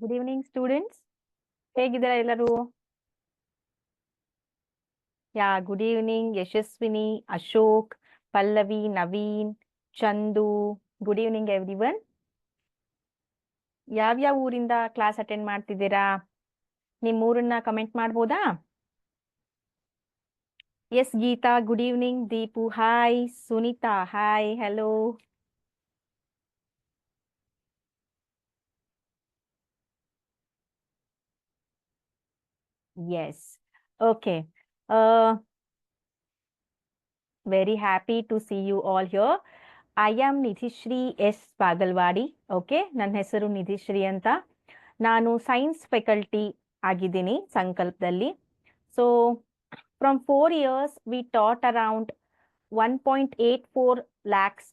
Good evening students, ಹೇಗಿದ್ದೀರಾ ಎಲ್ಲರೂ? Good evening Yashaswini, Ashok, Pallavi, Naveen, Chandu. Good evening everyone. ಯಾವ್ಯಾವ ಊರಿಂದ ಕ್ಲಾಸ್ ಅಟೆಂಡ್ ಮಾಡ್ತಿದ್ದೀರಾ? ನಿಮ್ಮ ಊರನ್ನ ಕಮೆಂಟ್ ಮಾಡ್ಬೋದಾ? Yes Geetha, good evening. Deepu hi, Sunitha hi, hello. Yes. Okay. Very happy to see you all here. I am Nidhishree S Bagalwadi. Okay, ನನ್ನ ಹೆಸರು ನಿಧಿಶ್ರೀ ಅಂತ. ನಾನು ಸೈನ್ಸ್ ಫ್ಯಾಕಲ್ಟಿ ಆಗಿದ್ದೀನಿ ಸಂಕಲ್ಪದಲ್ಲಿ. So from 4 years we taught around 1.84 lakhs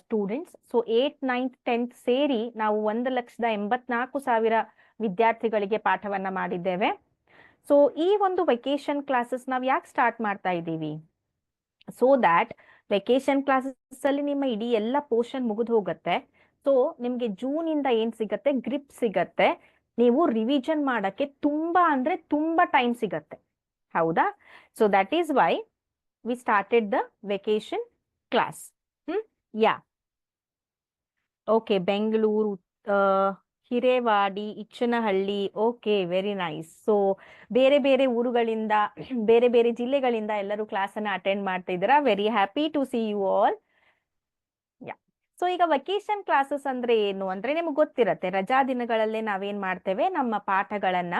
students. So 8th 9th 10th ಸೇರಿ ನಾವು 1,84,000 ವಿದ್ಯಾರ್ಥಿಗಳಿಗೆ ಪಾಠವನ್ನ ಮಾಡಿದ್ದೇವೆ. ಸೊ ಈ ಒಂದು ವೆಕೇಶನ್ ಕ್ಲಾಸಸ್ ನಾವು ಯಾಕೆ ಸ್ಟಾರ್ಟ್ ಮಾಡ್ತಾ ಇದ್ದೀವಿ? ಸೊ ದ್ಯಾಟ್ ವೆಕೇಶನ್ ಕ್ಲಾಸಸ್ ಅಲ್ಲಿ ನಿಮ್ಮ ಇಡೀ ಎಲ್ಲ ಪೋರ್ಷನ್ ಮುಗಿದು ಹೋಗುತ್ತೆ. ಸೊ ನಿಮ್ಗೆ ಜೂನ್ ಇಂದ ಏನ್ ಸಿಗತ್ತೆ, ಗ್ರಿಪ್ ಸಿಗತ್ತೆ. ನೀವು ರಿವಿಷನ್ ಮಾಡಕ್ಕೆ ತುಂಬಾ ಅಂದ್ರೆ ತುಂಬಾ ಟೈಮ್ ಸಿಗತ್ತೆ. ಹೌದಾ? So that is why we started the vacation class. Yeah okay, Bengaluru, Hirewadi, Ichchanahalli. Okay, very nice. So ಬೇರೆ ಬೇರೆ ಊರುಗಳಿಂದ, ಬೇರೆ ಬೇರೆ ಜಿಲ್ಲೆಗಳಿಂದ ಎಲ್ಲರೂ ಕ್ಲಾಸ್ ಅನ್ನ ಅಟೆಂಡ್ ಮಾಡ್ತಾ ಇದ್ದೀರಾ. Very happy to see you all. Yeah so ಈಗ ವೆಕೇಶನ್ ಕ್ಲಾಸಸ್ ಅಂದ್ರೆ ಏನು ಅಂದ್ರೆ ನಿಮ್ಗೆ ಗೊತ್ತಿರತ್ತೆ, ರಜಾ ದಿನಗಳಲ್ಲೇ ನಾವೇನ್ ಮಾಡ್ತೇವೆ, ನಮ್ಮ ಪಾಠಗಳನ್ನ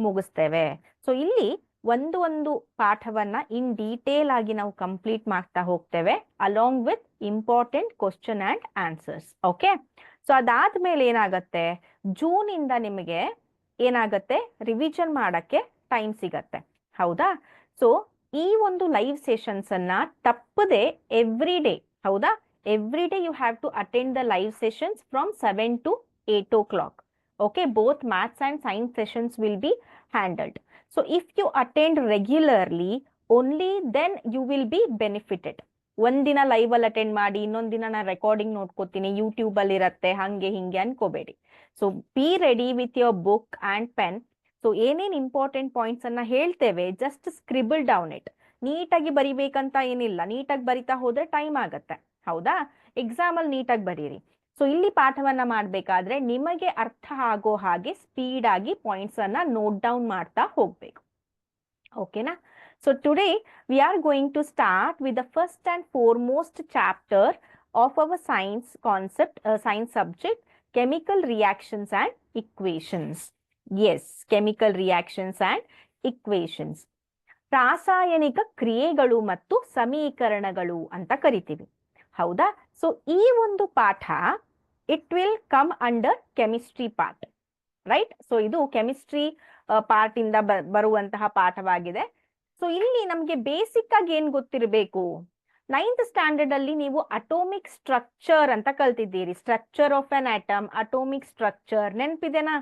ಮುಗಿಸ್ತೇವೆ. ಸೊ ಇಲ್ಲಿ ಒಂದು ಪಾಠವನ್ನ ಇನ್ ಡೀಟೇಲ್ ಆಗಿ ನಾವು ಕಂಪ್ಲೀಟ್ ಮಾಡ್ತಾ ಹೋಗ್ತೇವೆ, along with important question and answers. Okay, so ಅದಾದ್ಮೇಲೆ ಏನಾಗತ್ತೆ, ಜೂನ್ ಇಂದ ನಿಮಗೆ ಏನಾಗತ್ತೆ, ರಿವಿಷನ್ ಮಾಡಕ್ಕೆ ಟೈಮ್ ಸಿಗತ್ತೆ. ಹೌದಾ? ಸೊ ಈ ಒಂದು ಲೈವ್ ಸೆಷನ್ಸ್ ಅನ್ನ ತಪ್ಪದೆ ಎವ್ರಿ ಡೇ, ಹೌದಾ, every day you have to attend the live sessions from 7 to 8 o'clock. Okay, both maths and science sessions will be handled. So if you attend regularly, only then you will be benefited. ಒಂದಿನ live ಅಲ್ಲಿ attend ಮಾಡಿ, ಇನ್ನೊಂದಿನ ನಾನು recording ನೋಡ್ಕೋತೀನಿ, YouTube ಅಲ್ಲಿ ಇರತ್ತೆ, ಹಂಗೆ ಹಿಂಗೆ ಅನ್ಕೋಬೇಡಿ. So be ready with your book and pen. So ಏನೇನ್ ಇಂಪಾರ್ಟೆಂಟ್ ಪಾಯಿಂಟ್ಸ್ ಅನ್ನ ಹೇಳ್ತೇವೆ, ಜಸ್ಟ್ ಸ್ಕ್ರಿಬಲ್ ಡೌನ್ ಇಟ್. ನೀಟಾಗಿ ಬರಿಬೇಕಂತ ಏನಿಲ್ಲ, ನೀಟಾಗಿ ಬರಿತಾ ಹೋದ್ರೆ ಟೈಮ್ ಆಗತ್ತೆ. ಹೌದಾ? ಎಕ್ಸಾಮ್ ಅಲ್ಲಿ ನೀಟಾಗಿ ಬರೀರಿ. ಸೊ ಇಲ್ಲಿ ಪಾಠವನ್ನ ಮಾಡ್ಬೇಕಾದ್ರೆ ನಿಮಗೆ ಅರ್ಥ ಆಗೋ ಹಾಗೆ ಸ್ಪೀಡ್ ಆಗಿ ಪಾಯಿಂಟ್ಸ್ ಅನ್ನ ನೋಟ್ ಡೌನ್ ಮಾಡ್ತಾ ಹೋಗ್ಬೇಕು. ಓಕೆನಾ? So today we are going to start with the first and foremost chapter of our science concept, science subject, chemical reactions and equations. Yes, chemical reactions and equations. ರಾಸಾಯನಿಕ ಕ್ರಿಯೆಗಳು ಮತ್ತು ಸಮೀಕರಣಗಳು ಅಂತ ಕರಿತೀವಿ. ಹೌದಾ? ಸೊ ಈ ಒಂದು ಪಾಠ it will come under chemistry part, right? So ಇದು ಕೆಮಿಸ್ಟ್ರಿ ಪಾರ್ಟ್ ಇಂದ ಬರುವಂತಹ ಪಾಠವಾಗಿದೆ. ಸೊ ಇಲ್ಲಿ ನಮ್ಗೆ ಬೇಸಿಕ್ ಆಗಿ ಏನ್ ಗೊತ್ತಿರಬೇಕು, 9th ಸ್ಟ್ಯಾಂಡರ್ಡ್ ಅಲ್ಲಿ ನೀವು ಅಟೋಮಿಕ್ ಸ್ಟ್ರಕ್ಚರ್ ಅಂತ ಕಲ್ತಿದ್ದೀರಿ. Structure of an atom, atomic structure ನೆನ್ಪಿದೆನಾ?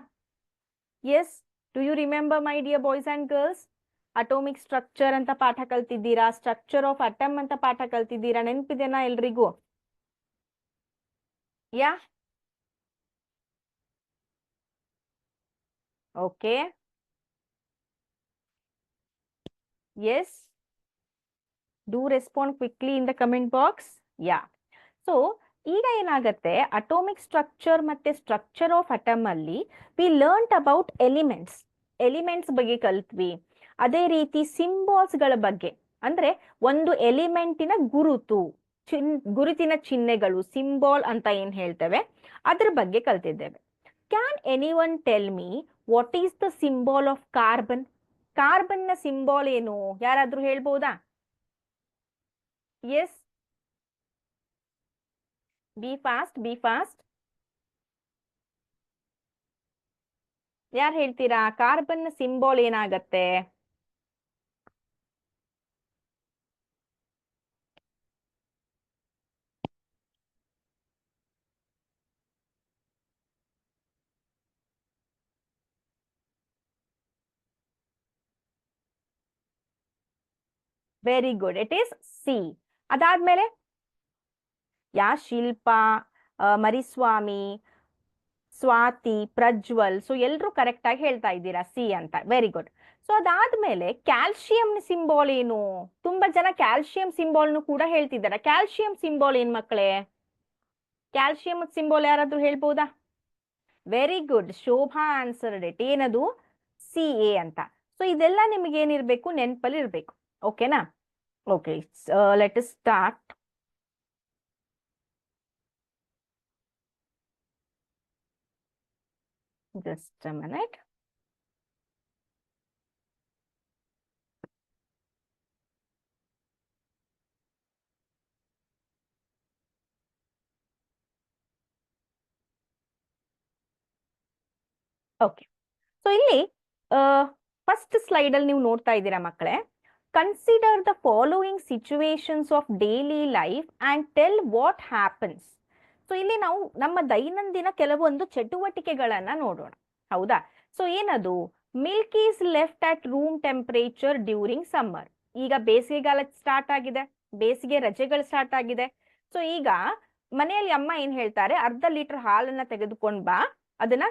Yes, do you remember my dear boys and girls? Atomic structure ಅಂತ ಪಾಠ ಕಲ್ತಿದ್ದೀರಾ, ಸ್ಟ್ರಕ್ಚರ್ ಆಫ್ ಅಟಮ್ ಅಂತ ಪಾಠ ಕಲ್ತಿದ್ದೀರಾ, ನೆನ್ಪಿದೆನಾ ಎಲ್ರಿಗೂ? Yeah okay, yes, do respond quickly in the comment box. Yeah so ಈಗ ಏನಾಗತ್ತೆ, ಅಟೋಮಿಕ್ ಸ್ಟ್ರಕ್ಚರ್ ಮತ್ತೆ ಸ್ಟ್ರಕ್ಚರ್ ಆಫ್ ಅಟಮ್ ಅಲ್ಲಿ ವಿ ಲರ್ನ್ಡ್ ಅಬೌಟ್ ಎಲಿಮೆಂಟ್ಸ್ ಬಗ್ಗೆ ಕಲ್ತ್ವಿ. ಅದೇ ರೀತಿ ಸಿಂಬಾಲ್ಸ್ ಗಳ ಬಗ್ಗೆ, ಅಂದ್ರೆ ಒಂದು ಎಲಿಮೆಂಟಿನ ಗುರುತಿನ ಚಿಹ್ನೆಗಳು, ಸಿಂಬಾಲ್ ಅಂತ ಏನ್ ಹೇಳ್ತೇವೆ, ಅದ್ರ ಬಗ್ಗೆ ಕಲ್ತಿದ್ದೇವೆ. Can anyone tell me what is the symbol of carbon? Carbon ನ ಸಿಂಬಾಲ್ ಏನು, ಯಾರಾದ್ರೂ ಹೇಳ್ಬೋದಾ? Yes, be fast, be fast. ಯಾರು ಹೇಳ್ತೀರಾ? ಕಾರ್ಬನ್ ಸಿಂಬಾಲ್ ಏನಾಗತ್ತೆ? Very good, it is C. ಅದಾದ್ಮೇಲೆ ಶಿಲ್ಪಾ, ಮರಿಸ್ವಾಮಿ, ಸ್ವಾತಿ, ಪ್ರಜ್ವಲ್. ಸೊ ಎಲ್ರು ಕರೆಕ್ಟ್ ಆಗಿ ಹೇಳ್ತಾ ಇದ್ದೀರಾ ಸಿ ಅಂತ. Very good. ಸೊ ಅದಾದ್ಮೇಲೆ ಕ್ಯಾಲ್ಸಿಯಂ ಸಿಂಬಾಲ್ ಏನು? ತುಂಬಾ ಜನ ಕ್ಯಾಲ್ಸಿಯಂ ಸಿಂಬಾಲ್ನು ಕೂಡ ಹೇಳ್ತಿದ್ದಾರೆ. ಕ್ಯಾಲ್ಸಿಯಂ ಸಿಂಬಾಲ್ ಏನ್ ಮಕ್ಕಳೇ? ಕ್ಯಾಲ್ಸಿಯಂ ಸಿಂಬಾಲ್ ಯಾರಾದ್ರೂ ಹೇಳ್ಬೋದಾ? Very good, Shobha answered it. ಏನದು? ಸಿ ಎ ಅಂತ. ಸೊ ಇದೆಲ್ಲ ನಿಮ್ಗೆ ಏನಿರ್ಬೇಕು? ನೆನ್ಪಲ್ಲಿ ಇರ್ಬೇಕು. ಓಕೆನಾ? Okay, let us start. Just a minute. Okay, so ಇಲ್ಲಿ ಫಸ್ಟ್ ಸ್ಲೈಡ್ ಅಲ್ಲಿ ನೀವು ನೋಡ್ತಾ ಇದ್ದೀರಾ ಮಕ್ಕಳೇ. Consider the following situations of daily life and tell what happens. So ಇಲ್ಲಿ ನಾವು ನಮ್ಮ ದೈನಂದಿನ ಕೆಲವೊಂದು ಚಟುವಟಿಕೆಗಳನ್ನ ನೋಡೋಣ. ಹೌದಾ? ಸೊ ಏನದು? Milk is left at room temperature during summer. ಈಗ ಬೇಸಿಗೆಗಾಲ ಸ್ಟಾರ್ಟ್ ಆಗಿದೆ, ಬೇಸಿಗೆ ರಜೆಗಳು ಸ್ಟಾರ್ಟ್ ಆಗಿದೆ. ಸೊ ಈಗ ಮನೆಯಲ್ಲಿ ಅಮ್ಮ ಏನ್ ಹೇಳ್ತಾರೆ? ಅರ್ಧ ಲೀಟರ್ ಹಾಲನ್ನ ತೆಗೆದುಕೊಂಡ್ ಬಾ, ಅದನ್ನ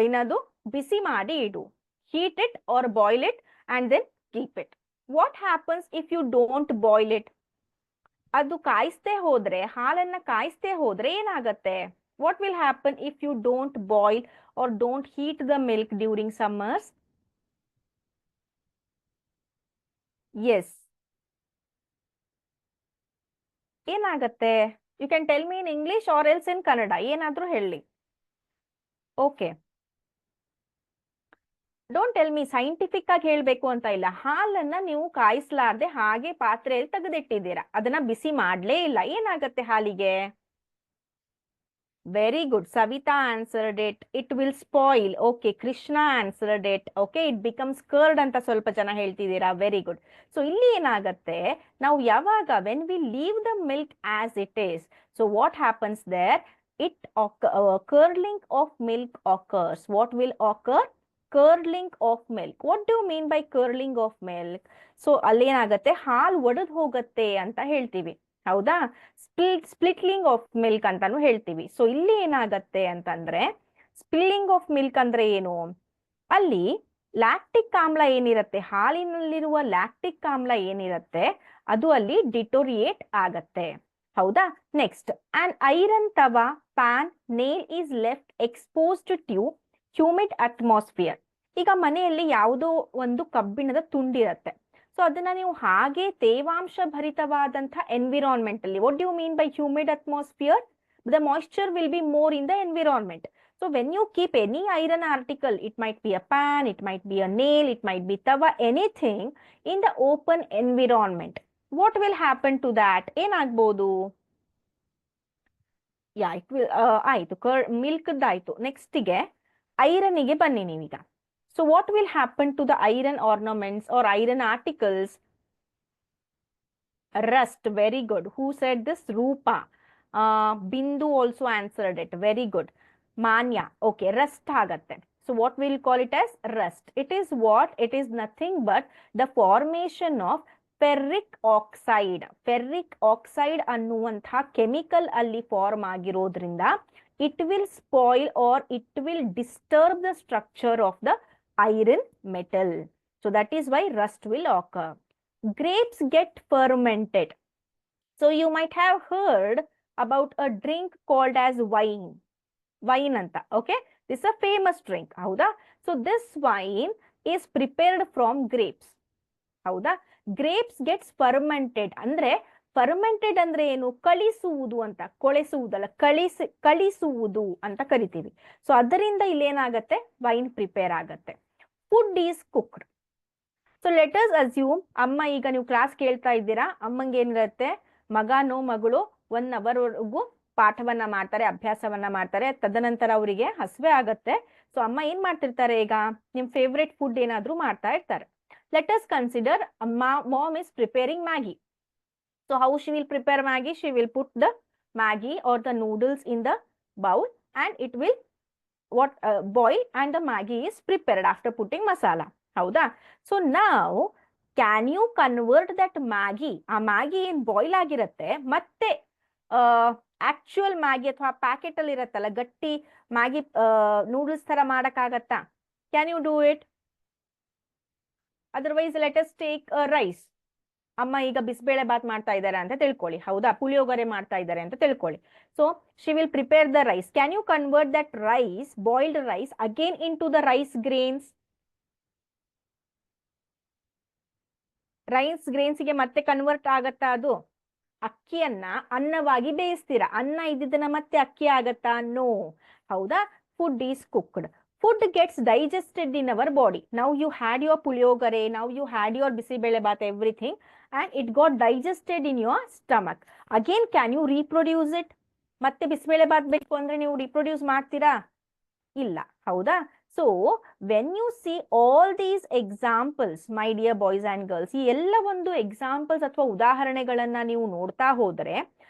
ಏನದು ಬಿಸಿ ಮಾಡಿ ಇಡು. Heat it or boil it and then keep it. What happens if you don't boil it? ಅದು ಕಾಯಿಸ್ತೇ ಹೋದ್ರೆ, ಹಾಲನ್ನ ಕಾಯಿಸ್ತೇ ಹೋದ್ರೆ ಏನಾಗತ್ತೆ? What will happen if you don't boil or don't heat the milk during summers? Yes, ಏನಾಗತ್ತೆ? You can tell me in English or else in Kannada, ಏನಾದ್ರೂ ಹೇಳಿ. Okay, don't tell me scientific ಆಗಿ ಹೇಳ್ಬೇಕು ಅಂತ ಇಲ್ಲ. ಹಾಲನ್ನ ನೀವು ಕಾಯಿಸ್ಲಾರ್ದೆ ಹಾಗೆ ಪಾತ್ರೆಯಲ್ಲಿ ತೆಗೆದಿಟ್ಟಿದ್ದೀರಾ, ಅದನ್ನ ಬಿಸಿ ಮಾಡ್ಲೇ ಇಲ್ಲ, ಏನಾಗತ್ತೆ ಹಾಲಿಗೆ? Very good, Savitha answered it. It will spoil. Okay, Krishna answered it. Okay, it becomes curd ಅಂತ ಸ್ವಲ್ಪ ಜನ ಹೇಳ್ತಿದ್ದೀರಾ. Very good. ಸೊ ಇಲ್ಲಿ ಏನಾಗತ್ತೆ? ನಾವು ಯಾವಾಗ when we leave the milk as it is, so what happens there? It curdling of milk occurs. What will occur? Curdling of milk. What do you mean by curdling of milk? So ಅಲ್ಲೇನಾಗತ್ತೆ? ಹಾಲು ಒಡೆದು ಹೋಗತ್ತೆ ಅಂತ ಹೇಳ್ತೀವಿ. ಹೌದಾ? ಸ್ಪ್ಲಿಟ್ಲಿಂಗ್ of milk ಅಂತಾನು ಹೇಳ್ತೀವಿ. So ಇಲ್ಲಿ ಏನಾಗತ್ತೆ ಅಂತಂದ್ರೆ, ಸ್ಪಿಲ್ಲಿಂಗ್ ಆಫ್ ಮಿಲ್ಕ್ ಅಂದ್ರೆ ಏನು? ಅಲ್ಲಿ ಲ್ಯಾಕ್ಟಿಕ್ ಆಮ್ಲ ಏನಿರತ್ತೆ, ಹಾಲಿನಲ್ಲಿರುವ ಲ್ಯಾಕ್ಟಿಕ್ ಆಮ್ಲ ಏನಿರತ್ತೆ, ಅದು ಅಲ್ಲಿ ಡಿಟೋರಿಯೇಟ್ ಆಗತ್ತೆ. ಹೌದಾ? Next, on iron tawa, pan, nail is left exposed to humid atmosphere. ಈಗ ಮನೆಯಲ್ಲಿ ಯಾವುದೋ ಒಂದು ಕಬ್ಬಿಣದ ತುಂಡಿರತ್ತೆ, ಸೊ ಅದನ್ನ ನೀವು ಹಾಗೆ ತೇವಾಂಶ ಭರಿತವಾದಂಥ ಎನ್ವಿರಾನ್ಮೆಂಟ್ ಅಲ್ಲಿ, what you mean by humid atmosphere? The moisture will be more in the environment. So when you keep any iron article, it might be a pan, it might be a nail, it might be tawa, anything in the open environment, what will happen to that? ಏನಾಗಬಹುದು? Yeah, it will ಆಯ್ತು, milk ಆಯ್ತು. Next ಗೆ iron ಗೆ ಬನ್ನಿ ನೀವೀಗ. So what will happen to the iron ornaments or iron articles? Rust. Very good. Who said this? Rupa. Bindu also answered it. Very good. Manya. Okay, rust agatte. So what we'll call it as? Rust. It is what? It is nothing but the formation of ferric oxide. Ferric oxide ಅನ್ನುವಂಥ chemical ಅಲ್ಲಿ form ಆಗಿರೋದ್ರಿಂದ it will spoil or it will disturb the structure of the iron metal. So that is why rust will occur. Grapes get fermented. So you might have heard about a drink called as wine. Wine anta. Okay, this is a famous drink. Hauda? So this wine is prepared from grapes. Hauda? Grapes gets fermented. Andre fermented andre ಏನು? ಕಳಿಸುವುದು ಅಂತ. ಕೊಳೆಸುವುದಲ್ಲ, ಕಳಿಸುವುದು ಅಂತ ಕರಿತೀವಿ. So ಅದರಿಂದ ಇಲ್ಲೇನಾಗತ್ತೆ? Wine prepare ಆಗತ್ತೆ. Food is cooked. So let us assume, ಅಮ್ಮ ಈಗ ನೀವು ಕ್ಲಾಸ್ ಕೇಳ್ತಾ ಇದ್ದೀರಾ, ಅಮ್ಮಂಗೆ ಏನಿರುತ್ತೆ? ಮಗನೋ ಮಗಳು 1 hour ವರೆಗೂ ಪಾಠವನ್ನ ಮಾಡ್ತಾರೆ, ಅಭ್ಯಾಸವನ್ನ ಮಾಡ್ತಾರೆ. ತದನಂತರ ಅವರಿಗೆ ಹಸಿವೆ ಆಗತ್ತೆ. ಸೊ ಅಮ್ಮ ಏನ್ ಮಾಡ್ತಿರ್ತಾರೆ? ಈಗ ನಿಮ್ ಫೇವ್ರೆಟ್ ಫುಡ್ ಏನಾದ್ರೂ ಮಾಡ್ತಾ ಇರ್ತಾರೆ. Let us consider mom is preparing Maggi. So how she will prepare Maggi? She will put the Maggi or the noodles in the bowl and it will boil and the Maggi is prepared after putting masala. ಹೌದಾ? So ನಾವು can you convert that Maggi, ಆ Maggi ಏನ್ boil ಆಗಿರತ್ತೆ ಮತ್ತೆ actual Maggi ಅಥವಾ packet ಅಲ್ಲಿ ಇರತ್ತಲ್ಲ ಗಟ್ಟಿ ಮ್ಯಾಗಿ ನೂಡಲ್ಸ್ ತರ ಮಾಡಕ್ಕಾಗತ್ತಾ? Can you do it? Otherwise let us take rice. ಅಮ್ಮ ಈಗ ಬಿಸಿಬೇಳೆ ಬಾತ್ ಮಾಡ್ತಾ ಇದ್ದಾರೆ ಅಂತ ತಿಳ್ಕೊಳ್ಳಿ, ಹೌದಾ? ಪುಳಿಯೋಗರೆ ಮಾಡ್ತಾ ಇದ್ದಾರೆ ಅಂತ ತಿಳ್ಕೊಳ್ಳಿ. So she will prepare the rice. Can you convert that rice, boiled rice, again into the rice grains? Rice ಗ್ರೇನ್ಸ್ಗೆ ಮತ್ತೆ ಕನ್ವರ್ಟ್ ಆಗತ್ತಾ ಅದು? ಅಕ್ಕಿಯನ್ನ ಅನ್ನವಾಗಿ ಬೇಯಿಸ್ತೀರಾ, ಅನ್ನ ಇದ್ದಿದ್ದನ್ನ ಮತ್ತೆ ಅಕ್ಕಿ ಆಗತ್ತಾ? ನೋ. ಹೌದಾ? Food is cooked. Food gets digested in our body. Now you had your puliyogare, now you had your bisibele bath, everything, and it got digested in your stomach. Again, can you reproduce it? ಮತ್ತೆ ಬಿಸಿಬೇಳೆ ಬಾತ್ ಬೇಕು ಅಂದ್ರೆ ನೀವು reproduce ಮಾಡ್ತೀರಾ? ಇಲ್ಲ, ಹೌದಾ? So when U C all these examples, my dear boys and girls, ಈ ಎಲ್ಲ ಒಂದು ಎಕ್ಸಾಂಪಲ್ಸ್ ಅಥವಾ ಉದಾಹರಣೆಗಳನ್ನ ನೀವು ನೋಡ್ತಾ ಹೋದ್ರೆ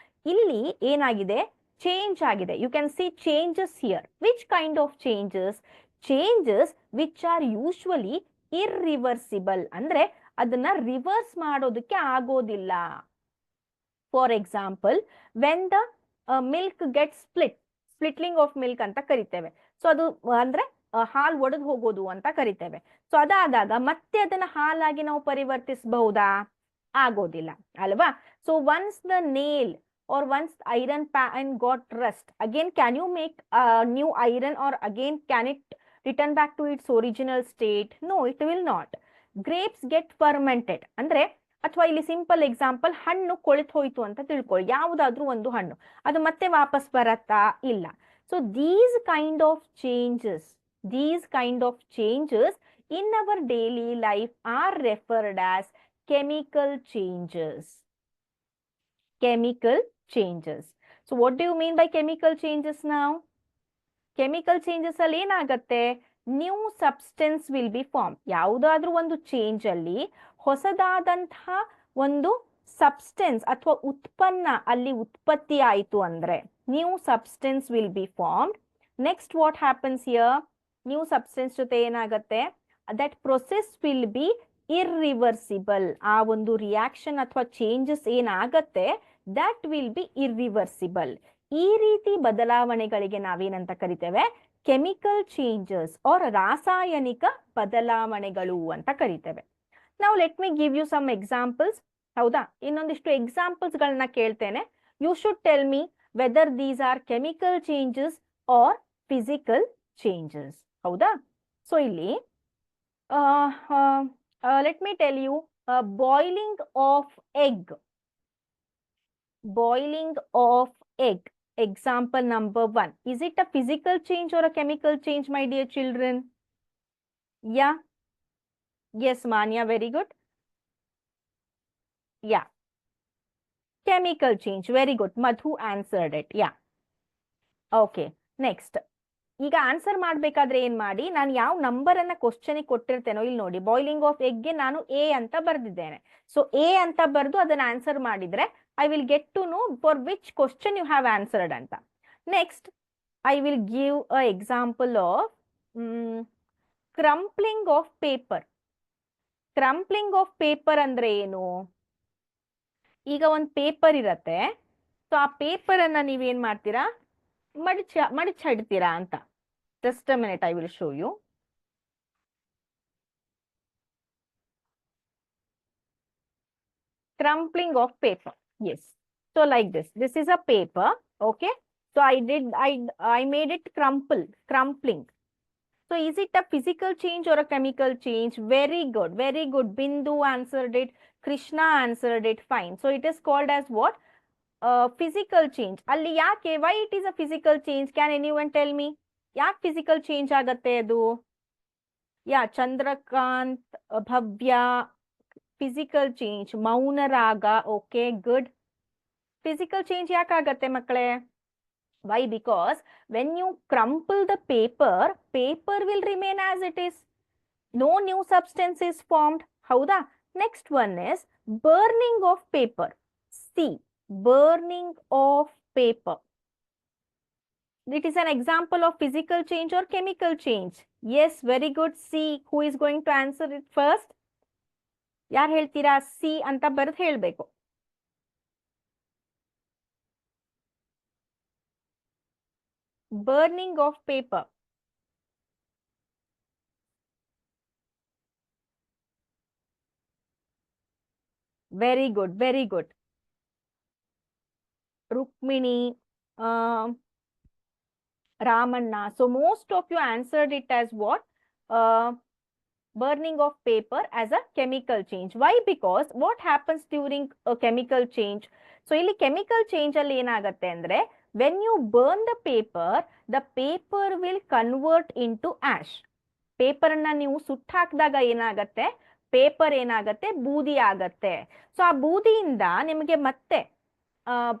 ಇಲ್ಲಿ ಏನಾಗಿದೆ? ಚೇಂಜ್ ಆಗಿದೆ. You can see changes here. Which kind of changes? Changes which are usually irreversible, ಅಂದ್ರೆ ಅದನ್ನ ರಿವರ್ಸ್ ಮಾಡೋದಕ್ಕೆ ಆಗೋದಿಲ್ಲ. For example, when the milk get splitting of milk ಅಂತ ಕರಿತೇವೆ. ಸೊ ಅದು ಅಂದ್ರೆ ಹಾಲು ಒಡೆದು ಹೋಗೋದು ಅಂತ ಕರಿತೇವೆ. ಸೊ ಅದಾದಾಗ ಮತ್ತೆ ಅದನ್ನ ಹಾಲಾಗಿ ನಾವು ಪರಿವರ್ತಿಸಬಹುದಾ? ಆಗೋದಿಲ್ಲ ಅಲ್ವಾ? So once the nail or once iron pan got rust, again can you make a new iron, or again can it return back to its original state? No, it will not. Grapes get fermented, ಅಂದ್ರೆ ಅಥವಾ ಇಲ್ಲಿ simple example, ಹಣ್ಣು ಕೊಳೆತು ಹೋಯ್ತು ಅಂತ ತಿಳ್ಕೊಳ್ಳಿ, ಯಾವುದಾದ್ರೂ ಒಂದು ಹಣ್ಣು, ಅದು ಮತ್ತೆ ವಾಪಸ್ ಬರತ್ತಾ? ಇಲ್ಲ. So these kind of changes in our daily life are referred as chemical changes. Chemical changes. So what do you mean by chemical changes now? Chemical changes ಅಲ್ಲಿ ಏನಾಗತ್ತೆ? New substance will be form. ಯಾವುದಾದ್ರೂ ಒಂದು change ಅಲ್ಲಿ ಹೊಸದಾದಂತಹ ಒಂದು substance ಅಥವಾ ಉತ್ಪನ್ನ ಅಲ್ಲಿ ಉತ್ಪತ್ತಿ ಆಯಿತು ಅಂದ್ರೆ new substance will be formed. Next what happens here? New substance ಜೊತೆ ಏನಾಗತ್ತೆ? That process will be irreversible. ಆ ಒಂದು ರಿಯಾಕ್ಷನ್ ಅಥವಾ ಚೇಂಜಸ್ ಏನಾಗತ್ತೆ ದಟ್ ವಿಲ್ ಬಿ ಇರ್ರಿವರ್ಸಿಬಲ್. ಈ ರೀತಿ ಬದಲಾವಣೆಗಳಿಗೆ ನಾವೇನಂತ ಕರಿತೇವೆ? ಕೆಮಿಕಲ್ ಚೇಂಜಸ್ ಆರ್ ರಾಸಾಯನಿಕ ಬದಲಾವಣೆಗಳು ಅಂತ ಕರಿತೇವೆ. ನಾವು let me give you some examples. ಹೌದಾ? ಇನ್ನೊಂದಿಷ್ಟು ಎಕ್ಸಾಂಪಲ್ಸ್ ಗಳನ್ನ ಕೇಳ್ತೇನೆ. You should tell me whether these are chemical changes or physical changes. ಹೌದಾ? ಸೊ ಇಲ್ಲಿ let me tell you, boiling of egg. Boiling of egg. Example number 1. Is it a physical change or a chemical change, my dear children? Yeah. Yes, Manya, very good. Yeah. Chemical change. Very good. Madhu answered it. Yeah. Okay. Next. ಈಗ answer ಮಾಡ್ಬೇಕಾದ್ರೆ ಏನ್ ಮಾಡಿ, ನಾನು ಯಾವ number ಅನ್ನ question ಕೊಟ್ಟಿರ್ತೇನೋ ಇಲ್ಲಿ ನೋಡಿ, boiling of ಎಗ್ಗೆ ನಾನು ಎ ಅಂತ ಬರ್ದಿದ್ದೇನೆ. ಸೊ ಎ ಅಂತ ಬರ್ದು ಅದನ್ನ ಆನ್ಸರ್ ಮಾಡಿದ್ರೆ I will get to know for which question you have answered ಅಂತ. Next I will give a example of crumpling of paper. Crumpling of paper ಅಂದ್ರೆ ಏನು? ಈಗ ಒಂದು ಪೇಪರ್ ಇರತ್ತೆ. ಸೊ ಆ ಪೇಪರ್ ಅನ್ನ ನೀವೇನ್ ಮಾಡ್ತೀರಾ? ಮಡಿಚಿಡ್ತೀರಾ ಅಂತ. Just a minute, I will show you. Crumpling of paper. Yes. So like this. This is a paper. Okay. So I made it crumpling. So is it a physical change or a chemical change? Very good. Very good. Bindu answered it. Krishna answered it. Fine. So it is called as what? Physical change. Alli yake? Why it is a physical change? Can anyone tell me? ಯಾಕೆ physical change ಆಗತ್ತೆ ಅದು? Yeah, Chandrakant, Bhavya, physical change. Mounaraga, okay, good. Physical change ಯಾಕಾಗತ್ತೆ ಮಕ್ಕಳೇ? Why? Because when you crumple the paper, paper will remain as it is. No new substance is formed. ಹೌದಾ? Next one is burning of paper. See, burning of paper. It is an example of physical change or chemical change. Yes, very good. C. Who is going to answer it first? ಯಾರು ಹೇಳ್ತೀರಾ? C ಅಂತ ಬರೆದು ಹೇಳ್ಬೇಕು. Burning of paper. Very good, very good. Rukmini, Ramanna. So most of you answered it as what? Burning of paper as a chemical change. Why? Because what happens during a chemical change? So ಇಲ್ಲಿ chemical change ಅಲ್ಲಿ ಏನಾಗತ್ತೆ ಅಂದ್ರೆ when you burn the paper will convert into ash. Paper ಅನ್ನ ನೀವು ಸುಟ್ಟಾಕ್ದಾಗ ಏನಾಗತ್ತೆ, paper ಏನಾಗತ್ತೆ, ಬೂದಿ ಆಗತ್ತೆ. ಸೊ ಆ ಬೂದಿಯಿಂದ ನಿಮಗೆ ಮತ್ತೆ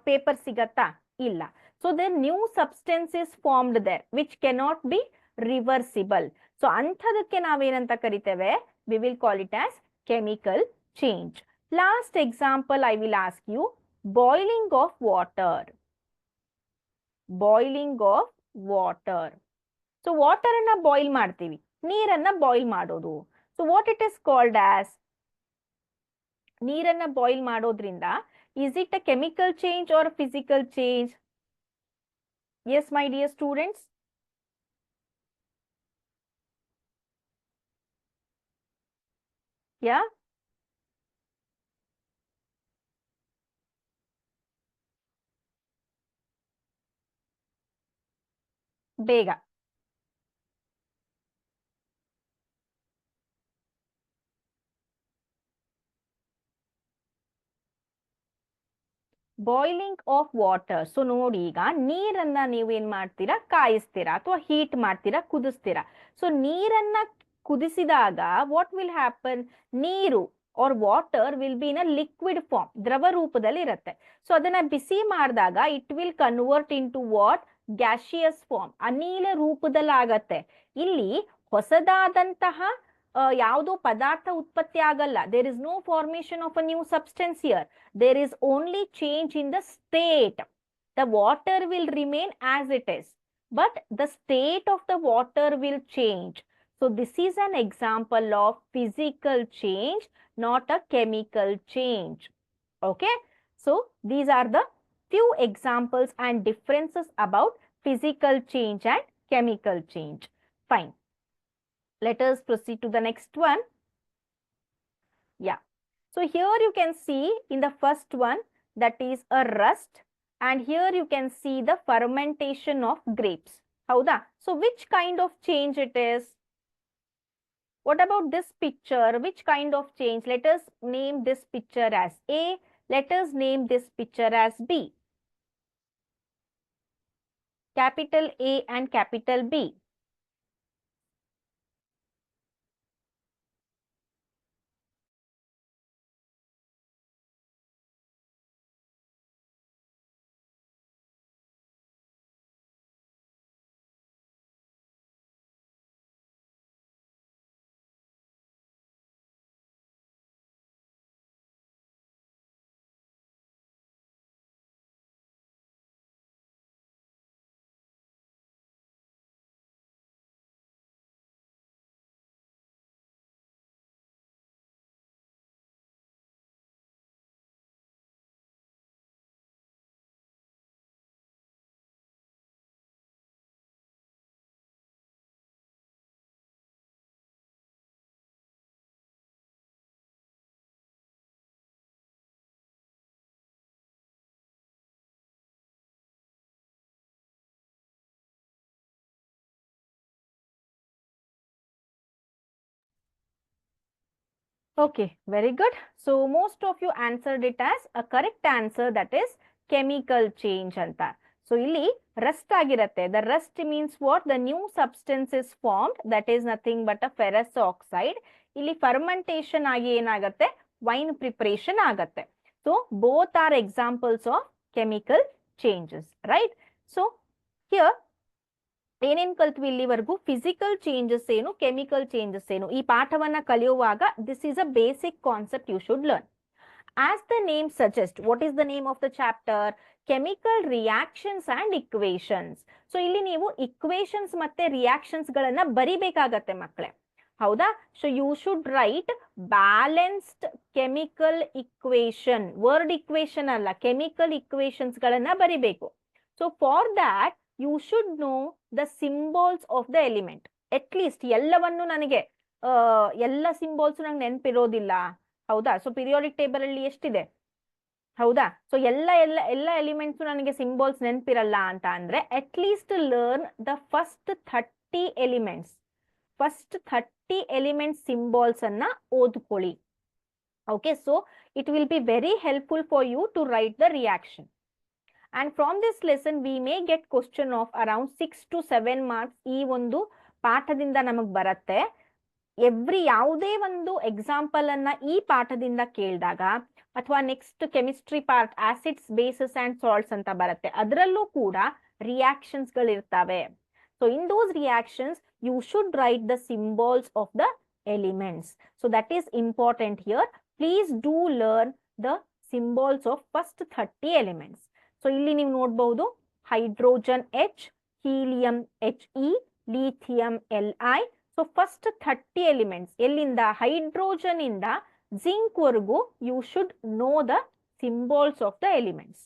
ಪೇಪರ್ ಸಿಗತ್ತಾ? ಇಲ್ಲ. So the new substance is formed there which cannot be reversible. So ಅಂಥದಕ್ಕೆ ನಾವೇನಂತ ಕರಿತೇವೆ? We will call it as chemical change. Last example I will ask you, boiling of water. Boiling of water. So water ಅನ್ನ boil ಮಾಡ್ತೀವಿ, ನೀರನ್ನ boil ಮಾಡೋದು. So what it is called as? ನೀರನ್ನ boil ಮಾಡೋದ್ರಿಂದ is it a chemical change or a physical change? Yes, my dear students. Yeah. ಬೇಗ. Boiling of water. So ನೋಡಿ, ಈಗ ನೀರನ್ನ ನೀವೇನ್ ಮಾಡ್ತೀರಾ? ಕಾಯಿಸ್ತೀರಾ ಅಥವಾ ಹೀಟ್ ಮಾಡ್ತೀರಾ, ಕುದಿಸ್ತೀರಾ. ಸೊ ನೀರನ್ನ ಕುದಿಸಿದಾಗ ವಾಟ್ ವಿಲ್ ಹ್ಯಾಪನ್? ನೀರು or water will be in a liquid form, ದ್ರವ ರೂಪದಲ್ಲಿ ಇರುತ್ತೆ. ಸೊ ಅದನ್ನ ಬಿಸಿ ಮಾಡಿದಾಗ it will convert into what? Gaseous form, ಅನಿಲ ರೂಪದಲ್ಲಿ ಆಗತ್ತೆ. ಇಲ್ಲಿ ಹೊಸದಾದಂತಹ ಯಾವುದೋ ಪದಾರ್ಥ ಉತ್ಪತ್ತಿ ಆಗಲ್ಲ. There is no formation of a new substance here. There is only change in the state. The water will remain as it is, but the state of the water will change. So this is an example of physical change, not a chemical change. Okay. So these are the few examples and differences about physical change and chemical change. Fine. Let us proceed to the next one. Yeah. So here you can see in the first one, that is a rust, and here you can see the fermentation of grapes. Howda? So which kind of change it is? What about this picture? Which kind of change? Let us name this picture as A. Let us name this picture as B. Capital A and capital B. Okay, very good. So most of you answered it as a correct answer, that is chemical change anta. So ಇಲ್ಲಿ rust ಆಗಿರತ್ತೆ. The rust means what? The new substance is formed, that is nothing but a ferrous oxide. ಇಲ್ಲಿ fermentation ಆಗಿ ಏನಾಗತ್ತೆ? Wine preparation ಆಗತ್ತೆ. So both are examples of chemical changes, right? So here ಏನೇನ್ ಕಲ್ತ್ವಿ ಇಲ್ಲಿವರೆಗೂ? Physical changes ಏನು, chemical changes ಏನು, ಈ ಪಾಠವನ್ನ ಕಲಿಯುವಾಗ this is a basic concept you should learn. As the name suggest, what is the name of the chapter? Chemical reactions and equations. So ಇಲ್ಲಿ ನೀವು ಇಕ್ವೇಶನ್ಸ್ ಮತ್ತೆ ರಿಯಾಕ್ಷನ್ಸ್ ಗಳನ್ನ ಬರಿಬೇಕಾಗತ್ತೆ ಮಕ್ಕಳೇ, ಹೌದಾ? So you should write balanced chemical equation. Word equation ಅಲ್ಲ, chemical equations ಗಳನ್ನ ಬರಿಬೇಕು. So for that you should know the symbols of the element. At least ಎಲ್ಲವನ್ನು ನನಗೆ ಎಲ್ಲ ಸಿಂಬಾಲ್ಸ್ ನಂಗೆ ನೆನಪಿರೋದಿಲ್ಲ, ಹೌದಾ? ಸೊ ಪಿರಿಯಾಡಿಕ್ ಟೇಬಲ್ ಅಲ್ಲಿ ಎಷ್ಟಿದೆ, ಹೌದಾ? ಸೊ ಎಲ್ಲ ಎಲಿಮೆಂಟ್ಸ್ ನನಗೆ ಸಿಂಬಾಲ್ಸ್ ನೆನಪಿರಲ್ಲ ಅಂತ ಅಂದ್ರೆ at least learn the first 30 elements. First 30 elements symbols ಅನ್ನ ಓದ್ಕೊಳ್ಳಿ. Okay, so it will be very helpful for you to write the reaction. And from this lesson we may get question of around 6 to 7 marks ಈ ಒಂದು ಪಾಠದಿಂದ ನಮಗ್ ಬರುತ್ತೆ. ಯಾವುದೇ ಒಂದು example ಅನ್ನ ಈ ಪಾಠದಿಂದ ಕೇಳಿದಾಗ, ಅಥವಾ next chemistry part acids, bases and salts ಅಂತ ಬರುತ್ತೆ, ಅದರಲ್ಲೂ ಕೂಡ ರಿಯಾಕ್ಷನ್ಸ್ ಗಳಿರ್ತವೆ. So in those reactions you should write the symbols of the elements. So that is important here. Please do learn the symbols of first 30 elements. So ಇಲ್ಲಿ ನೀವು ನೋಡಬಹುದು hydrogen H, helium He, lithium Li. So first 30 elements ಎಲ್ಲಿಂದ, hydrogen ಇಂದ zinc ವರೆಗೂ you should know the symbols of the elements.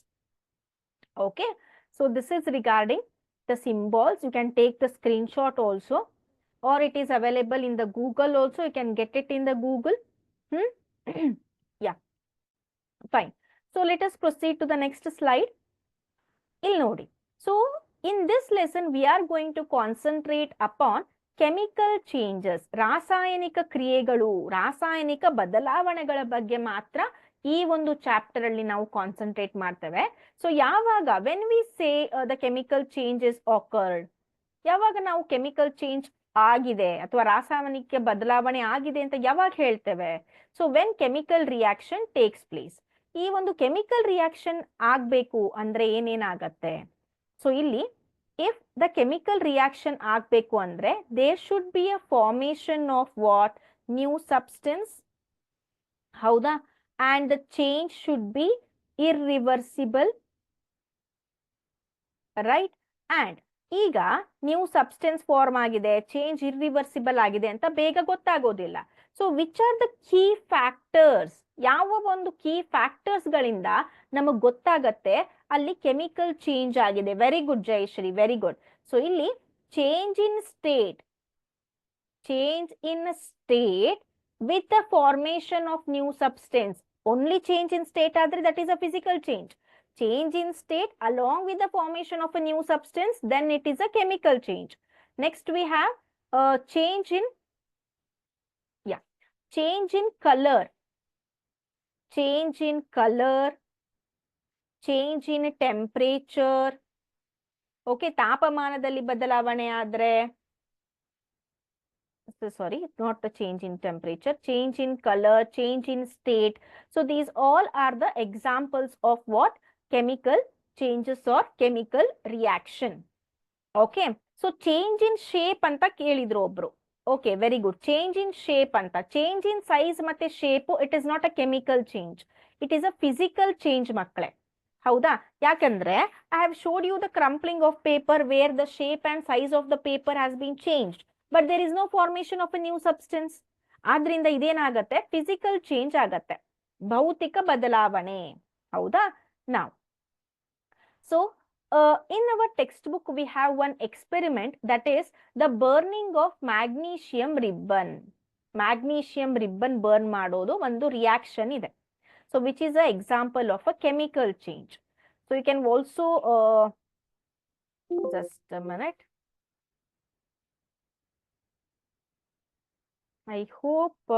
Okay, so this is regarding the symbols. You can take the screenshot also, or it is available in the Google also. You can get it in the Google. Yeah, fine. So let us proceed to the next slide. Illi nodi. So in this lesson we are going to concentrate upon chemical changes. ರಾಸಾಯನಿಕ ಕ್ರಿಯೆಗಳು, ರಾಸಾಯನಿಕ ಬದಲಾವಣೆಗಳ ಬಗ್ಗೆ ಮಾತ್ರ ಈ ಒಂದು chapter ಅಲ್ಲಿ ನಾವು ಕಾನ್ಸಂಟ್ರೇಟ್ ಮಾಡ್ತೇವೆ. ಸೊ ಯಾವಾಗ when we say the chemical changes occurred, ಯಾವಾಗ ನಾವು ಕೆಮಿಕಲ್ ಚೇಂಜ್ ಆಗಿದೆ ಅಥವಾ ರಾಸಾಯನಿಕ ಬದಲಾವಣೆ ಆಗಿದೆ ಅಂತ ಯಾವಾಗ ಹೇಳ್ತೇವೆ? So when chemical reaction takes place. ಈ ಒಂದು ಕೆಮಿಕಲ್ ರಿಯಾಕ್ಷನ್ ಆಗ್ಬೇಕು ಅಂದ್ರೆ ಏನೇನಾಗತ್ತೆ? ಸೊ ಇಲ್ಲಿ if the chemical reaction ಆಗಬೇಕು ಅಂದ್ರೆ there should be a formation of what? New substance, ಹೌದಾ? and the change should be irreversible, right? and ಈಗ ನ್ಯೂ ಸಬ್ಸ್ಟೆನ್ಸ್ ಫಾರ್ಮ್ ಆಗಿದೆ, ಚೇಂಜ್ ಇರ್ರಿವರ್ಸಿಬಲ್ ಆಗಿದೆ ಅಂತ ಬೇಗ ಗೊತ್ತಾಗೋದಿಲ್ಲ. So which are the key factors? ಯಾವ ಒಂದು ಕೀ ಫ್ಯಾಕ್ಟರ್ಸ್ ಗಳಿಂದ ನಮಗ್ ಗೊತ್ತಾಗತ್ತೆ ಅಲ್ಲಿ ಕೆಮಿಕಲ್ ಚೇಂಜ್ ಆಗಿದೆ? Very good Jayashree, very good. So ಇಲ್ಲಿ change in state with the formation of new substance. Only change in state ಆದ್ರೆ that is a physical change. Change in state along with the formation of a new substance, then it is a chemical change. Next we have change in color, change in temperature. Okay, ತಾಪಮಾನದಲ್ಲಿ ಬದಲಾವಣೆ ಆದ್ರೆ, sorry, not the change in temperature, change in color, change in state. So these all are the examples of what? Chemical changes or chemical reaction. Okay, so change in shape anta kelidru obru. Okay, very good. Change in shape anta, change in size ಮತ್ತೆ shape, it is not a chemical change, it is a physical change ಮಕ್ಕಳೇ. ಹೌದಾ? ಯಾಕಂದ್ರೆ I have showed you the crumpling of paper where the shape and size of the paper has been changed, but there is no formation of a new substance. ಆದ್ರಿಂದ ಇದೇನಾಗತ್ತೆ? Physical change ಆಗತ್ತೆ, ಭೌತಿಕ ಬದಲಾವಣೆ. ಹೌದಾ? Now, so in our textbook we have one experiment, that is the burning of magnesium ribbon. Magnesium ribbon burn ಮಾಡೋದು ಒಂದು reaction ಇದೆ. So which is an example of a chemical change. So you can also just a minute. I hope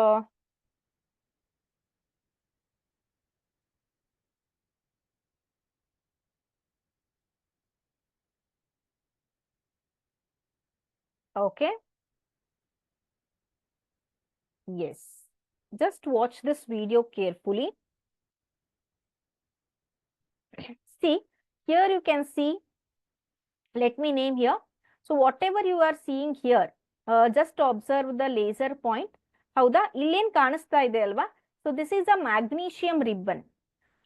okay. Yes. Just watch this video carefully. See, here you can see, let me name here. So whatever you are seeing here, just observe the laser point. ಹೌದಾ? ಇಲ್ಲೇನ್ ಕಾಣಿಸ್ತಾ ಇದೆ ಅಲ್ವಾ? So this is a magnesium ribbon.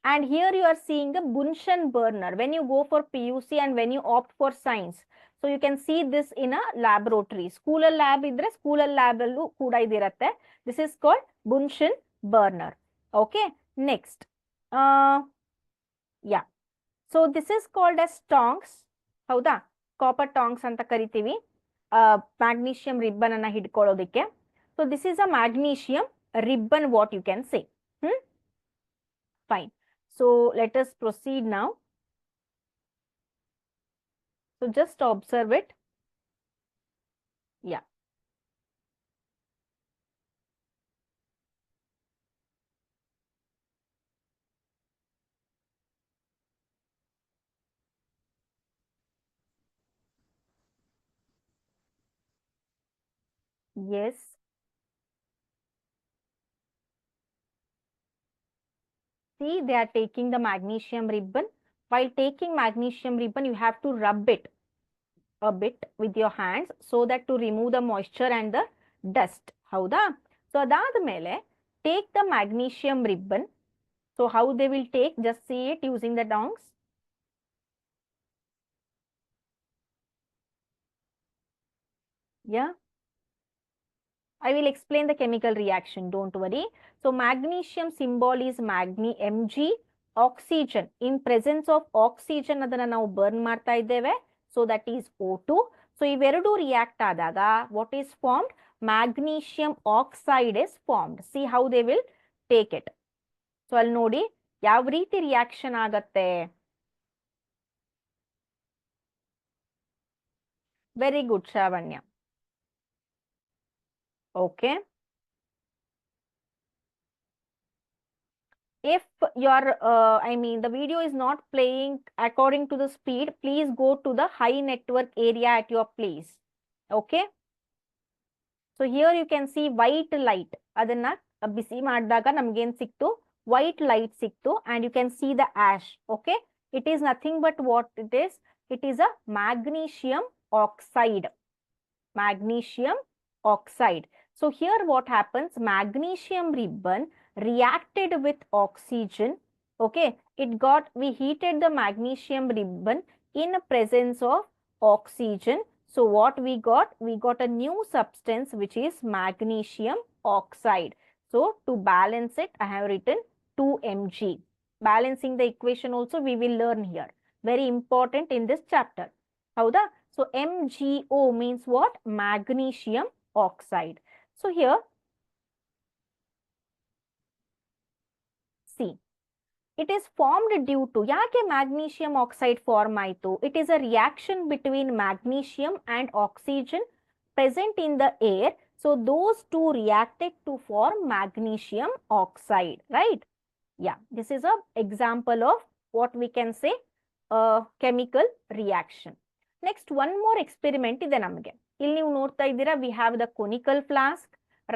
And here you are seeing a Bunsen burner when you go for PUC and when you opt for science. So you can see this in a laboratory. School lab idre school lab allu kuda idirutte. This is called Bunsen burner. Okay, next. Yeah. So this is called as tongs. ಹೌದಾ? Copper tongs ಅಂತ ಕರಿತೀವಿ magnesium ribbon ಅನ್ನ ಹಿಡ್ಕೊಳ್ಳೋದಕ್ಕೆ. So this is a magnesium ribbon, what you can say. Fine. So let us proceed now. So just observe it. Yeah. Yes. See, they are taking the magnesium ribbon. While taking magnesium ribbon, you have to rub it a bit with your hands so that to remove the moisture and the dust. Hauda? So adadmele take the magnesium ribbon. So how they will take? Just see it using the tongs. Yeah. I will explain the chemical reaction, don't worry. So magnesium symbol is Mg, oxygen. In presence of oxygen, adana ನಾವು burn ಮಾಡ್ತಾ ಇದ್ದೇವೆ. So that is O2. So ಇವೆರಡು react ಆದಾಗ what is formed? Magnesium oxide is formed. See how they will take it. So ಅಲ್ಲಿ ನೋಡಿ ಯಾವ ರೀತಿ reaction ಆಗತ್ತೆ. Very good, Shravanya. Okay. If your, the video is not playing according to the speed, please go to the high network area at your place. Okay. So here you can see white light. Adanna bisi ಮಾಡಿದಾಗ ನಮಗೇನು ಸಿಕ್ತು? White light ಸಿಕ್ತು and you can see the ash. Okay. It is nothing but what it is? It is a magnesium oxide. Magnesium oxide. So here what happens? Magnesium ribbon reacted with oxygen. Okay, we heated the magnesium ribbon in presence of oxygen. So what we got? We got a new substance which is magnesium oxide. So to balance it, I have written 2Mg. Balancing the equation also we will learn here. Very important in this chapter. Howda? So MgO means what? Magnesium oxide. So here, see, it is formed due to, ಯಾಕೆ magnesium oxide form ಆಯಿತು? It is a reaction between magnesium and oxygen present in the air. So those two reacted to form magnesium oxide, right? Yeah, this is an example of what we can say a chemical reaction. Next, one more experiment ಇದೆ ನಮಗೆ. ಇಲ್ಲಿ ನೀವು ನೋಡ್ತಾ ಇದ್ದೀರಾ, we have the conical flask,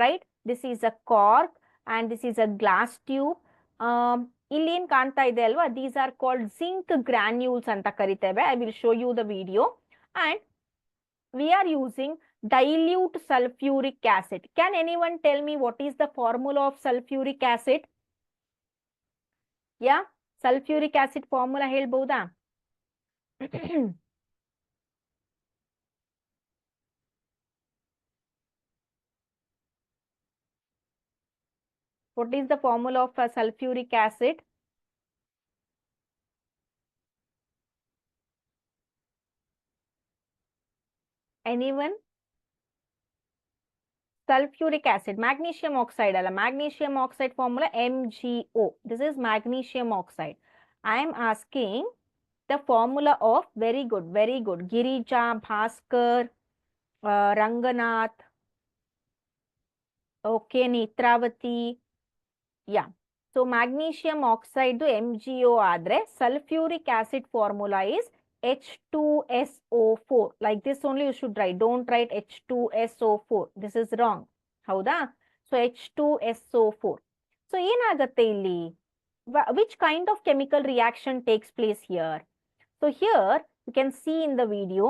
right? This is a cork and this is a glass tube. ಇಲ್ಲಿ ಏನ್ ಕಾಣ್ತಾ ಇದೆ ಅಲ್ವಾ? These are called zinc granules ಅಂತ ಕರಿತೇವೆ. I will show you the video. And we are using dilute sulfuric acid. Can anyone tell me what is the formula of sulfuric acid? Yeah, sulfuric acid formula ಹೇಳ್ಬಹುದಾ? What is the formula of sulfuric acid? Anyone? Sulfuric acid, magnesium oxide ಅಲ್ಲ, magnesium oxide formula MgO. This is magnesium oxide. I am asking the formula of, very good, Girija, Bhaskar, Ranganath, okay, Netravati. Yeah. So magnesium oxide to MgO ಆದ್ರೆ sulfuric acid formula is H2SO4. Like this only you should write. Don't write H2SO4. This is wrong. ಹೌದಾ? So H2SO4. So ಏನಾಗತ್ತೆ ಇಲ್ಲಿ? Which kind of chemical reaction takes place here? So here you can see in the video.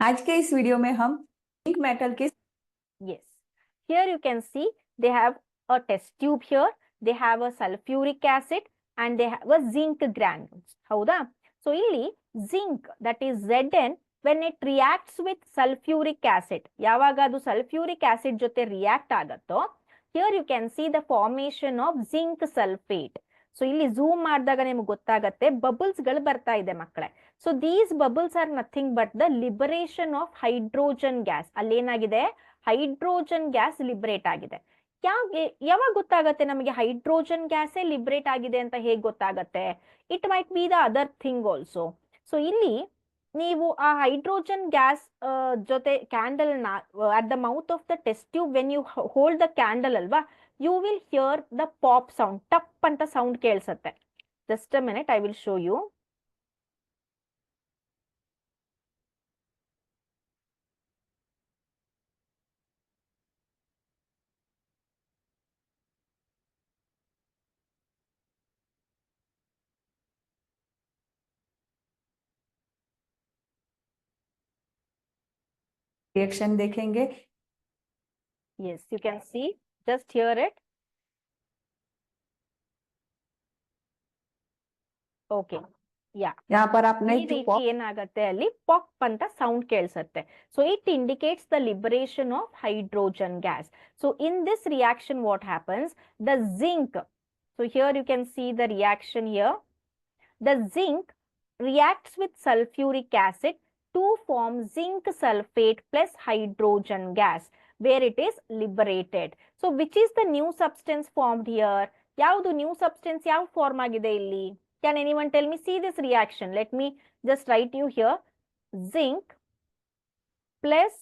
आज के इस video में हम zinc metal के Yes, here you can see they have a test tube here, they have a sulfuric acid and they have a zinc granules. ಹೌದಾ? So ಇಲ್ಲಿ zinc, that is Zn, when it reacts with sulfuric acid, ಯಾವಾಗ ಅದು sulfuric acid ಜೊತೆ react ಆಗತ್ತೋ, here you can see the formation of zinc sulphate. So ಇಲ್ಲಿ zoom ಮಾಡಿದಾಗ ನಿಮ್ಗೆ ಗೊತ್ತಾಗತ್ತೆ ಬಬಲ್ಸ್ ಗಳು ಬರ್ತಾ ಇದೆ ಮಕ್ಕಳೇ. So these bubbles are nothing but the liberation of hydrogen gas. ಅಲ್ಲೇನಾಗಿದೆ, ಹೈಡ್ರೋಜನ್ ಗ್ಯಾಸ್ ಲಿಬರೇಟ್ ಆಗಿದೆ. ಯಾವಾಗ ಗೊತ್ತಾಗತ್ತೆ ನಮಗೆ ಹೈಡ್ರೋಜನ್ ಗ್ಯಾಸೇ ಲಿಬರೇಟ್ ಆಗಿದೆ ಅಂತ ಹೇಗೆ ಗೊತ್ತಾಗತ್ತೆ? It might be the other thing also. So ಇಲ್ಲಿ ನೀವು ಆ ಹೈಡ್ರೋಜನ್ ಗ್ಯಾಸ್ ಜೊತೆ ಕ್ಯಾಂಡಲ್ ನ at the mouth of the test tube when you hold the candle ಅಲ್ವಾ, you will hear the pop sound, ಟಪ್ ಅಂತ ಸೌಂಡ್ ಕೇಳಿಸುತ್ತೆ. Just a minute, I will show you. Reaction देखेंगे. Yes, you can see, just hear it. Okay, yeah. यहाँ पर आपने ಈ ರೀತಿ ಏನಾಗತ್ತೆ ಅಲ್ಲಿ ಪಾಪ್ ಅಂತ ಸೌಂಡ್ ಕೇಳಿಸುತ್ತೆ. So it indicates the liberation of hydrogen gas. So in this reaction what happens, the zinc, so here you can see the reaction here. The zinc reacts with sulfuric acid to form zinc sulfate plus hydrogen gas where it is liberated. So which is the new substance formed here? ಯಾವುದು new substance ಯಾವ form ಆಗಿದೆ ಇಲ್ಲಿ? Can anyone tell me? See this reaction. Let me just write you here. Zinc plus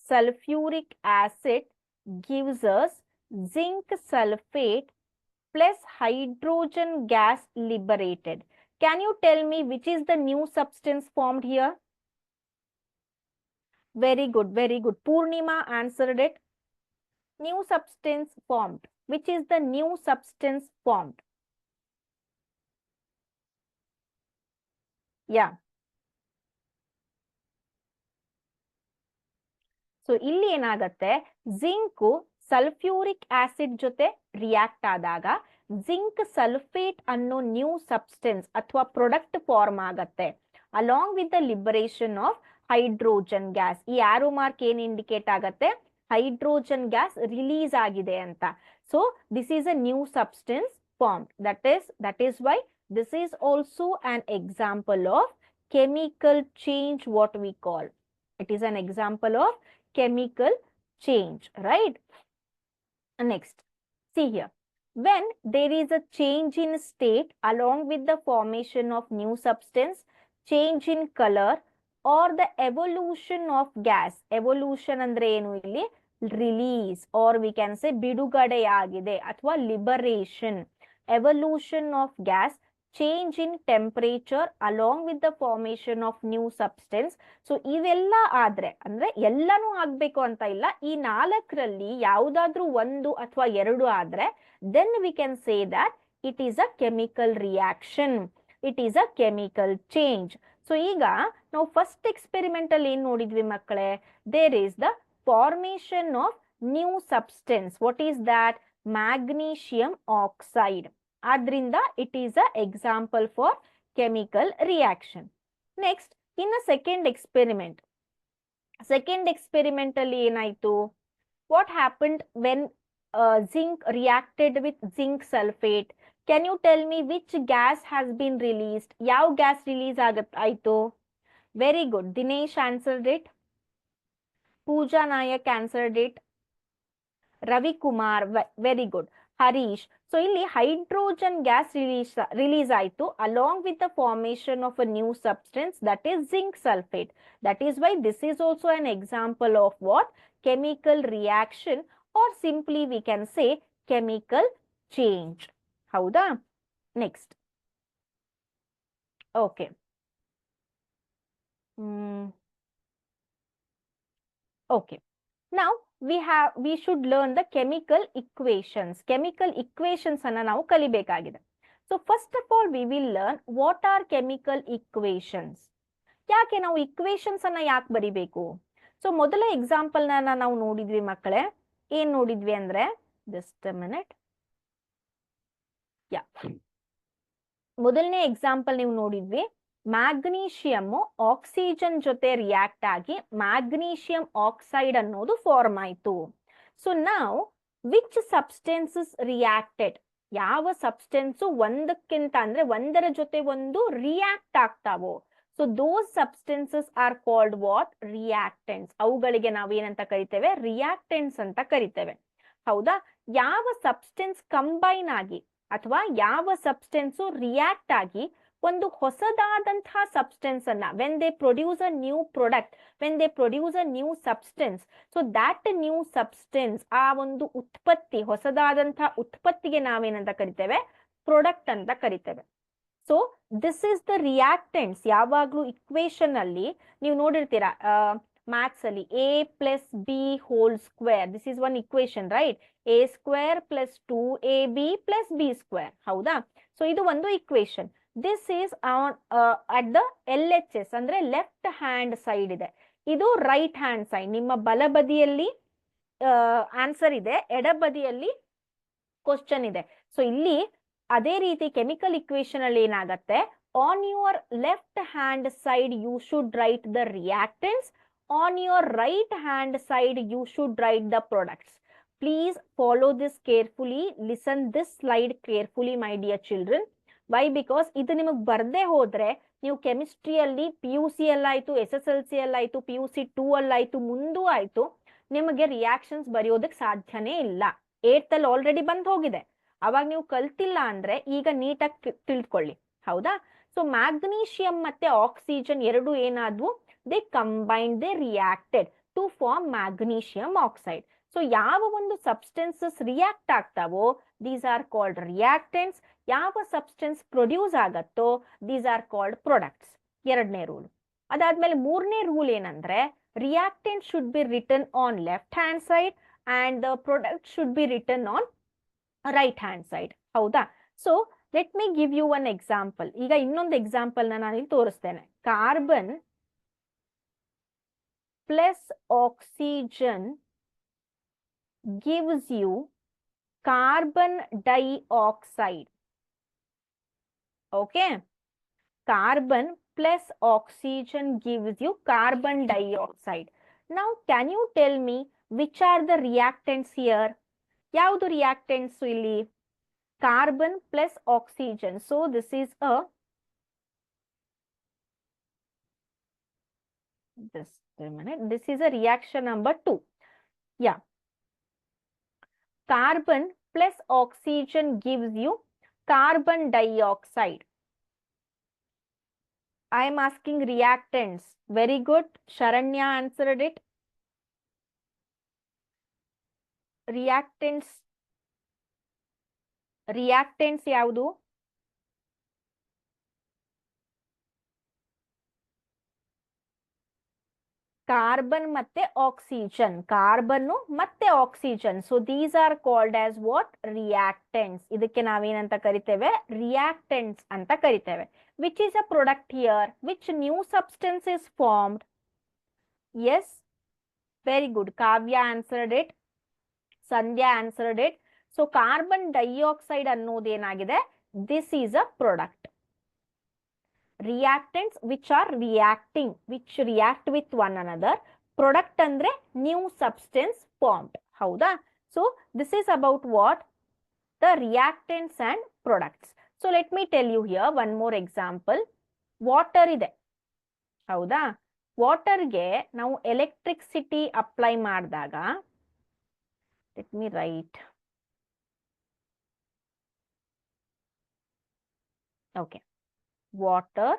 sulfuric acid gives us zinc sulfate plus hydrogen gas liberated. Can you tell me which is the new substance formed here? Very good, very good. Purnima answered it. New substance formed. Which is the new substance formed? Yeah. So ಇಲ್ಲಿ ಏನಾಗತ್ತೆ, zinc sulphuric acid ಜೊತೆ react ಆದಾಗ zinc sulphate ಅನ್ನೋ new substance ಅಥವಾ product form ಆಗತ್ತೆ along with the liberation of hydrogen gas. ಈ arrow mark ಏನ್ indicate ಆಗತ್ತೆ, ಹೈಡ್ರೋಜನ್ ಗ್ಯಾಸ್ ರಿಲೀಸ್ ಆಗಿದೆ ಅಂತ. So this is a new substance form. That is why this is also an example of chemical change, what we call. It is an example of chemical change, right? Next, see here. When there is a change in state along with the formation of new substance, change in color or the evolution of gas. Evolution andre enu illi? Release, or we can say bidugade agide athwa liberation. Evolution of gas, change in temperature along with the formation of new substance. So ಇವೆಲ್ಲ ಆದ್ರೆ ಅಂದ್ರೆ ಎಲ್ಲಾನು ಆಗ್ಬೇಕು ಅಂತ ಇಲ್ಲ, ಈ ನಾಲ್ಕರಲ್ಲಿ ಯಾವುದಾದ್ರೂ ಒಂದು ಅಥವಾ ಎರಡು ಆದ್ರೆ then we can say that it is a chemical reaction, it is a chemical change. So ಈಗ ನಾವು ಫಸ್ಟ್ ಎಕ್ಸ್ಪೆರಿಮೆಂಟಲ್ ಏನ್ ನೋಡಿದ್ವಿ ಮಕ್ಕಳೇ, there is the formation of new substance. What is that? Magnesium oxide. ಆದ್ರಿಂದ it is a example for chemical reaction. Next, in a second experiment ಅಲ್ಲಿ ಏನಾಯ್ತು, what happened when zinc reacted with zinc sulfate? Can you tell me which gas has been released? ಯಾವ gas release ಆಯ್ತು? Very good, Dinesh answered it, Pooja Nayak answered it, Ravi Kumar, very good, Harish. So ಇಲ್ಲಿ hydrogen gas release ಆಯ್ತು along with the formation of a new substance, that is zinc sulfate. That is why this is also an example of what? Chemical reaction, or simply we can say chemical change. ಹೌದಾ? Next. Okay. Okay. Now we should learn the chemical equations. Chemical equations ಅನ್ನ ನಾವು ಕಲಿಬೇಕಾಗಿದೆ. So first of all we will learn what are chemical equations. ಯಾಕೆ ನಾವು equations ಅನ್ನ ಯಾಕೆ ಬರಿಬೇಕು? So ಮೊದಲ example ನಾವು ನೋಡಿದ್ವಿ ಮಕ್ಕಳೇ, ಏನ್ ನೋಡಿದ್ವಿ ಅಂದ್ರೆ, just a minute. ಮೊದಲನೇ ಎಕ್ಸಾಂಪಲ್ ನೀವು ನೋಡಿದ್ವಿ, ಮ್ಯಾಗ್ನೀಷಿಯಂ ಆಕ್ಸಿಜನ್ ಜೊತೆ ರಿಯಾಕ್ಟ್ ಆಗಿ ಮ್ಯಾಗ್ನೀಷಿಯಂ ಆಕ್ಸೈಡ್ ಅನ್ನೋದು ಫಾರ್ಮ್ ಆಯ್ತು. ಸೊ ನಾವು ವಿಚ್ ಸಬ್ಸ್ಟೆನ್ಸಸ್ ರಿಯಾಕ್ಟೆಡ್, ಯಾವ ಸಬ್ಸ್ಟೆನ್ಸು ಒಂದಕ್ಕಿಂತ ಅಂದ್ರೆ ಒಂದರ ಜೊತೆ ಒಂದು ರಿಯಾಕ್ಟ್ ಆಗ್ತಾವೋ, so those substances are called what, reactants. ಅವುಗಳಿಗೆ ನಾವೇನಂತ ಕರಿತೇವೆ, ರಿಯಾಕ್ಟೆಂಟ್ಸ್ ಅಂತ ಕರಿತೇವೆ. ಹೌದಾ? ಯಾವ ಸಬ್ಸ್ಟೆನ್ಸ್ ಕಂಬೈನ್ ಆಗಿ ಅಥವಾ ಯಾವ ಸಬ್ಸ್ಟೆನ್ಸು ರಿಯಾಕ್ಟ್ ಆಗಿ ಒಂದು ಹೊಸದಾದಂತಹ ಸಬ್ಸ್ಟೆನ್ಸ್ ಅನ್ನ, when they produce a new product, when they produce a new substance, so that new substance, ಆ ಒಂದು ಉತ್ಪತ್ತಿ, ಹೊಸದಾದಂತಹ ಉತ್ಪತ್ತಿಗೆ ನಾವೇನಂತ ಕರಿತೇವೆ, ಪ್ರಾಡಕ್ಟ್ ಅಂತ ಕರಿತೇವೆ. So this is the reactants. ಯಾವಾಗ್ಲೂ ಇಕ್ವೇಶನ್ ಅಲ್ಲಿ ನೀವು ನೋಡಿರ್ತೀರಾ, ಮ್ಯಾಥ್ಸ್ ಅಲ್ಲಿ a plus B whole square, this is one equation, right? a square plus 2ab plus B square. ಹೌದಾ? ಸೊ ಇದು ಒಂದು equation. This is at the LHS ಅಂದ್ರೆ left hand side ಇದೆ. ಇದು ರೈಟ್ ಹ್ಯಾಂಡ್ ಸೈಡ್. ನಿಮ್ಮ ಬಲಬದಿಯಲ್ಲಿ answer ಇದೆ, ಎಡಬದಿಯಲ್ಲಿ ಕ್ವಶನ್ ಇದೆ. ಸೊ ಇಲ್ಲಿ ಅದೇ ರೀತಿ ಕೆಮಿಕಲ್ ಇಕ್ವೇಶನ್ ಅಲ್ಲಿ ಏನಾಗತ್ತೆ, on your left hand side you should write the reactants, on your right hand side you should write the products. Please follow this carefully, listen this slide carefully my dear children. Why? Because ಇದು ನಿಮಗೆ ಬರ್ದೇ ಹೋದ್ರೆ ನೀವು ಕೆಮಿಸ್ಟ್ರಿಯಲ್ಲಿ PUC ಅಲ್ಲಾಯ್ತು, SSLC ಅಲ್ಲಾಯ್ತು, PUC 2 ಅಲ್ಲಾಯ್ತು, ಮುಂದೂ ಆಯ್ತು, ನಿಮಗೆ reactions ಬರೆಯೋದಕ್ಕೆ ಸಾಧ್ಯನೇ ಇಲ್ಲ. 8th ಅಲ್ಲಿ ಆಲ್ರೆಡಿ ಬಂದ್ ಹೋಗಿದೆ. ಅವಾಗ ನೀವು ಕಲ್ತಿಲ್ಲ ಅಂದ್ರೆ ಈಗ ನೀಟಾಗಿ ತಿಳ್ಕೊಳ್ಳಿ. ಹೌದಾ? ಸೊ ಮ್ಯಾಗ್ನೀಷಿಯಂ ಮತ್ತೆ ಆಕ್ಸಿಜನ್ ಎರಡು ಏನಾದ್ವು, they combined, they reacted to form magnesium oxide. So ಯಾವ ಒಂದು ಸಬ್ಸ್ಟೆನ್ಸಸ್ ರಿಯಾಕ್ಟ್ ಆಗ್ತಾವೋ ದೀಸ್ ಆರ್ ಕಾಲ್ಡ್ ರಿಯಾಕ್ಟೆಂಟ್ಸ್. ಯಾವ ಸಬ್ಸ್ಟೆನ್ಸ್ ಪ್ರೊಡ್ಯೂಸ್ ಆಗತ್ತೋ ದೀಸ್ ಆರ್ ಕಾಲ್ಡ್ ಪ್ರಾಡಕ್ಟ್ಸ್. ಎರಡನೇ ರೂಲ್. ಅದಾದ್ಮೇಲೆ ಮೂರನೇ ರೂಲ್ ಏನಂದ್ರೆ, reactant should be written on left hand side and the product should be written on right hand side. ಹೌದಾ? So let me give you one example. ಈಗ ಇನ್ನೊಂದು example ನಾನಿಲ್ಲಿ ತೋರಿಸ್ತೇನೆ. Carbon plus oxygen gives you carbon dioxide. Okay? Carbon plus oxygen gives you carbon dioxide. Now, can you tell me which are the reactants here? ಯಾವುದು reactants ಇಲ್ಲಿ? Carbon plus oxygen. So, this is a, just a minute, this is a reaction number 2. Yeah. Carbon plus oxygen gives you carbon dioxide. I am asking reactants. Very good. Sharanya answered it. Reactants ಯಾವುದು? Carbon ಮತ್ತೆ oxygen, carbon ಮತ್ತೆ oxygen. So these are called as what? Reactants. ಇದಕ್ಕೆ ನಾವೇನಂತ ಕರಿತೇವೆ? Reactants ಅಂತ ಕರಿತೇವೆ. Which is a product here? Which new substance is formed? Yes, very good. Kavya answered it, Sandhya answered it. So carbon dioxide ಅನ್ನೋದೇನಾಗಿದೆ? This is a product. Reactants which are reacting, which react with one another. Product andre new substance formed. Hauda? So this is about what? The reactants and products. So let me tell you here one more example. Water ide. Hauda? Water ge now electricity apply ಮಾಡಿದಾಗ, let me write. Okay. Water.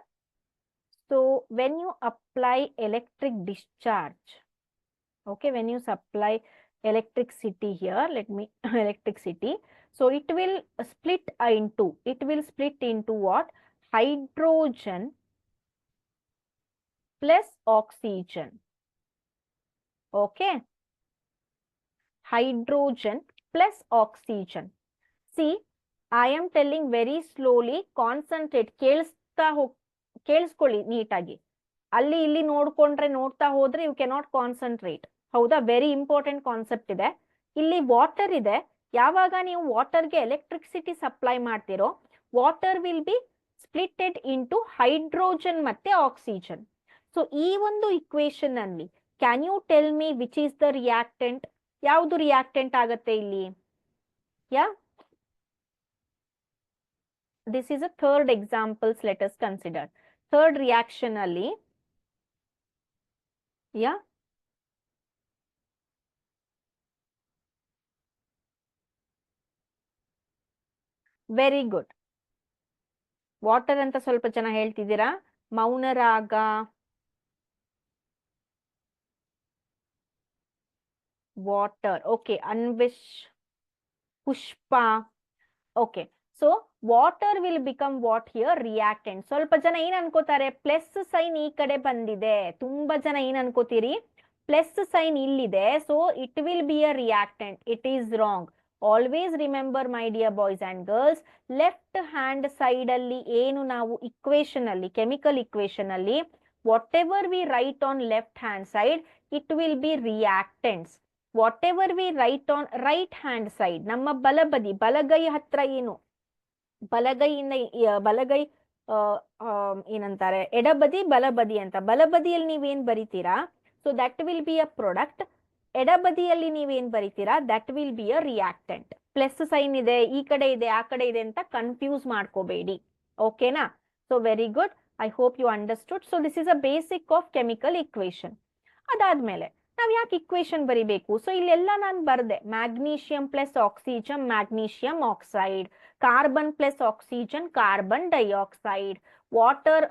So when you apply electric discharge, okay, when you supply electricity here, let me electricity, so it will split into what? Hydrogen plus oxygen. Okay, hydrogen plus oxygen. See, I am telling very slowly, concentrate. ಕೇಳಿಸ್ಕೊಳ್ಳಿ ನೀಟಾಗಿ. ಅಲ್ಲಿ ಇಲ್ಲಿ ನೋಡ್ತಾ ಹೋದ್ರೆ you cannot concentrate. ಹೌದಾ? Very important concept ಇದೆ. ಇಲ್ಲಿ water ಇದೆ. ಯಾವಾಗ ನೀವು ವಾಟರ್ಗೆ ಎಲೆಕ್ಟ್ರಿಸಿಟಿ ಸಪ್ಲೈ ಮಾಡ್ತಿರೋ, water will be splitted into hydrogen ಮತ್ತೆ ಆಕ್ಸಿಜನ್. ಸೊ ಈ ಒಂದು ಇಕ್ವೇಶನ್ ಅಲ್ಲಿ can you tell me which is the reactant? ಯಾವುದು ರಿಯಾಕ್ಟೆಂಟ್ ಆಗತ್ತೆ ಇಲ್ಲಿ? Yeah this is a third examples, let us consider. Third reaction ಅಲ್ಲಿ yeah very good. Water ಅಂತ ಸ್ವಲ್ಪ ಜನ ಹೇಳ್ತಿದ್ದೀರಾ. Mounaraga, water, okay. Anvish, Pushpa, okay. So water will become what here? Reactant. ಸ್ವಲ್ಪ ಜನ ಏನ್ ಅನ್ಕೋತಾರೆ, ಪ್ಲಸ್ ಸೈನ್ ಈ ಕಡೆ ಬಂದಿದೆ. ತುಂಬಾ ಜನ ಏನ್ ಅನ್ಕೋತೀರಿ, ಪ್ಲಸ್ ಸೈನ್ ಇಲ್ಲಿದೆ, so it will be a reactant. It is wrong. Always remember my dear boys and girls, left hand side ಅಲ್ಲಿ ಏನು ನಾವು ಇಕ್ವೇಶನ್ ಅಲ್ಲಿ, ಕೆಮಿಕಲ್ ಇಕ್ವೇಶನ್ ಅಲ್ಲಿ whatever we write on left hand side, it will be reactants. Whatever we write on right hand side, ನಮ್ಮ ಬಲಬದಿ, ಬಲಗೈ ಹತ್ರ ಏನು, ಬಲಗೈಯಿಂದ ಬಲಗೈ ಏನಂತಾರೆ, ಎಡಬದಿ ಬಲಬದಿ ಅಂತ. ಬಲಬದಿಯಲ್ಲಿ ನೀವೇನ್ ಬರಿತೀರಾ, so that will be a product. ಎಡಬದಿಯಲ್ಲಿ ನೀವೇನ್ ಬರಿತೀರಾ, that will be a reactant. Plus sign ಇದೆ, ಈ ಕಡೆ ಇದೆ, ಆ ಕಡೆ ಇದೆ ಅಂತ ಕನ್ಫ್ಯೂಸ್ ಮಾಡ್ಕೋಬೇಡಿ. ಓಕೆನಾ? So very good. I hope you understood. So this is a basic of chemical equation. ಅದಾದ್ಮೇಲೆ ನಾವ್ ಯಾಕೆ ಇಕ್ವೇಶನ್ ಬರಿಬೇಕು? ಸೊ ಇಲ್ಲೆಲ್ಲ ನಾನು ಬರ್ದೆ, magnesium plus oxygen, magnesium oxide, carbon plus oxygen, carbon dioxide, water,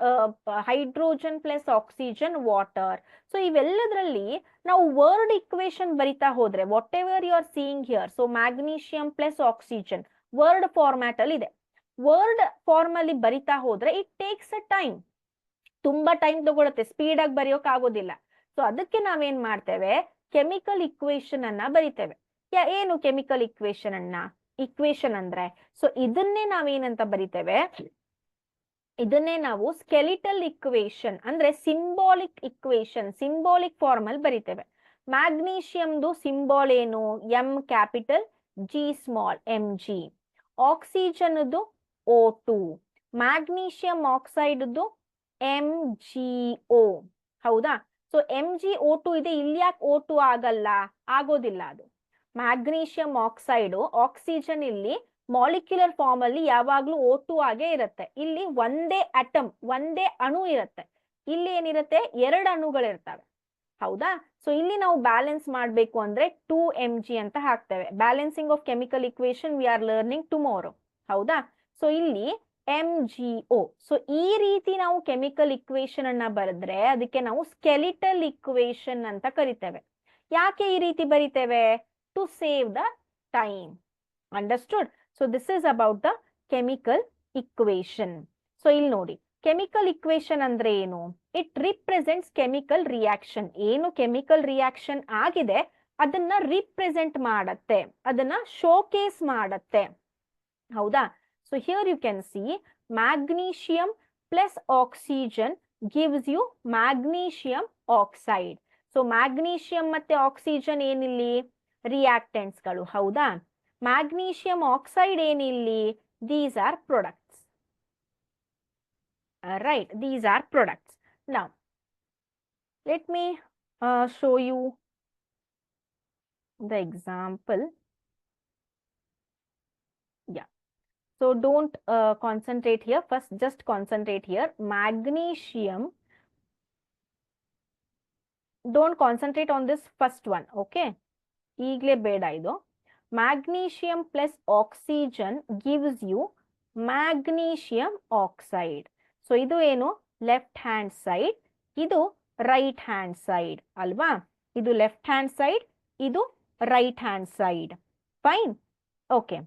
hydrogen plus oxygen, water. So ಇವೆಲ್ಲದರಲ್ಲಿ ನಾವು word equation ಬರಿತಾ ಹೋದ್ರೆ, whatever you are seeing here, so magnesium plus oxygen word format ಅಲ್ಲಿ ಇದೆ. Word form ಅಲ್ಲಿ ಬರಿತಾ ಹೋದ್ರೆ it takes a time, ತುಂಬಾ ಟೈಮ್ ತಗೊಳುತ್ತೆ, ಸ್ಪೀಡ್ ಆಗಿ ಬರೆಯೋಕ್ ಆಗೋದಿಲ್ಲ. ಸೊ ಅದಕ್ಕೆ ನಾವೇನ್ ಮಾಡ್ತೇವೆ, ಕೆಮಿಕಲ್ ಇಕ್ವೇಶನ್ ಅನ್ನ ಬರಿತೇವೆ. ಏನು ಕೆಮಿಕಲ್ ಇಕ್ವೇಶನ್ ಅನ್ನ, ಇಕ್ವೇಶನ್ ಅಂದ್ರೆ, ಸೊ ಇದನ್ನೇ ನಾವೇನಂತ ಬರಿತೇವೆ, ಇದನ್ನೇ ನಾವು ಸ್ಕೆಲಿಟಲ್ ಇಕ್ವೇಶನ್ ಅಂದ್ರೆ ಸಿಂಬಾಲಿಕ್ ಇಕ್ವೇಶನ್, ಸಿಂಬಾಲಿಕ್ ಫಾರ್ಮ್ ಅಲ್ಲಿ ಬರಿತೇವೆ. ಮ್ಯಾಗ್ನೀಷಿಯಂದು ಸಿಂಬಾಲ್ ಏನು, M capital, G small, M G. ಆಕ್ಸಿಜನ್ದು O2, ಮ್ಯಾಗ್ನೀಷಿಯಂ ಆಕ್ಸೈಡ್ MgO. ಹೌದಾ? ಸೊ MgO2 ಇದೆ, ಇಲ್ಲಿ ಯಾಕೆ O2 ಆಗಲ್ಲ? ಆಗೋದಿಲ್ಲ. ಅದು ಮ್ಯಾಗ್ನೀಷಿಯಂ ಆಕ್ಸೈಡ್, ಆಕ್ಸಿಜನ್ ಇಲ್ಲಿ ಮಾಲಿಕ್ಯುಲರ್ ಫಾರ್ಮ್ ಅಲ್ಲಿ ಯಾವಾಗ್ಲೂ O2 ಆಗೇ ಇರುತ್ತೆ. ಇಲ್ಲಿ ಒಂದೇ ಅಟಮ್, ಒಂದೇ ಅಣು ಇರುತ್ತೆ. ಇಲ್ಲಿ ಏನಿರುತ್ತೆ, ಎರಡು ಅಣುಗಳಿರ್ತವೆ. ಹೌದಾ? ಸೊ ಇಲ್ಲಿ ನಾವು ಬ್ಯಾಲೆನ್ಸ್ ಮಾಡಬೇಕು ಅಂದ್ರೆ 2Mg ಅಂತ ಹಾಕ್ತೇವೆ. Balancing of chemical equation we are learning tomorrow. ಹೌದಾ? ಸೊ ಇಲ್ಲಿ MgO. ಸೊ ಈ ರೀತಿ ನಾವು ಕೆಮಿಕಲ್ ಇಕ್ವೇಶನ್ ಅನ್ನ ಬರೆದ್ರೆ ಅದಕ್ಕೆ ನಾವು ಸ್ಕೆಲಿಟಲ್ ಇಕ್ವೇಶನ್ ಅಂತ ಕರಿತೇವೆ. ಯಾಕೆ ಈ ರೀತಿ ಬರಿತೇವೆ? To save the time. Understood? So this is about the chemical equation. So ಇಲ್ಲಿ ನೋಡಿ, ಕೆಮಿಕಲ್ ಇಕ್ವೇಶನ್ ಅಂದ್ರೆ ಏನು? It represents chemical reaction. ಏನು ಕೆಮಿಕಲ್ ರಿಯಾಕ್ಷನ್ ಆಗಿದೆ ಅದನ್ನ ರಿಪ್ರೆಸೆಂಟ್ ಮಾಡತ್ತೆ, ಅದನ್ನ ಶೋಕೇಸ್ ಮಾಡತ್ತೆ. ಹೌದಾ? So here you can see magnesium plus oxygen gives you magnesium oxide. So magnesium ಮತ್ತೆ oxygen ಏನಿಲ್ಲಿ? reactants ಗಳು. ಹೌದಾ? magnesium oxide ಏನಿಲ್ಲಿ? These are products. Right, these are products. Now let me show you the example. Yeah. So don't concentrate here. First, just concentrate here. Magnesium. Don't concentrate on this first one. Okay. Eagle bed ido. Magnesium plus oxygen gives you magnesium oxide. So idu eno left hand side. Idu right hand side. Alva. Idu left hand side. Idu right hand side. Fine. Okay.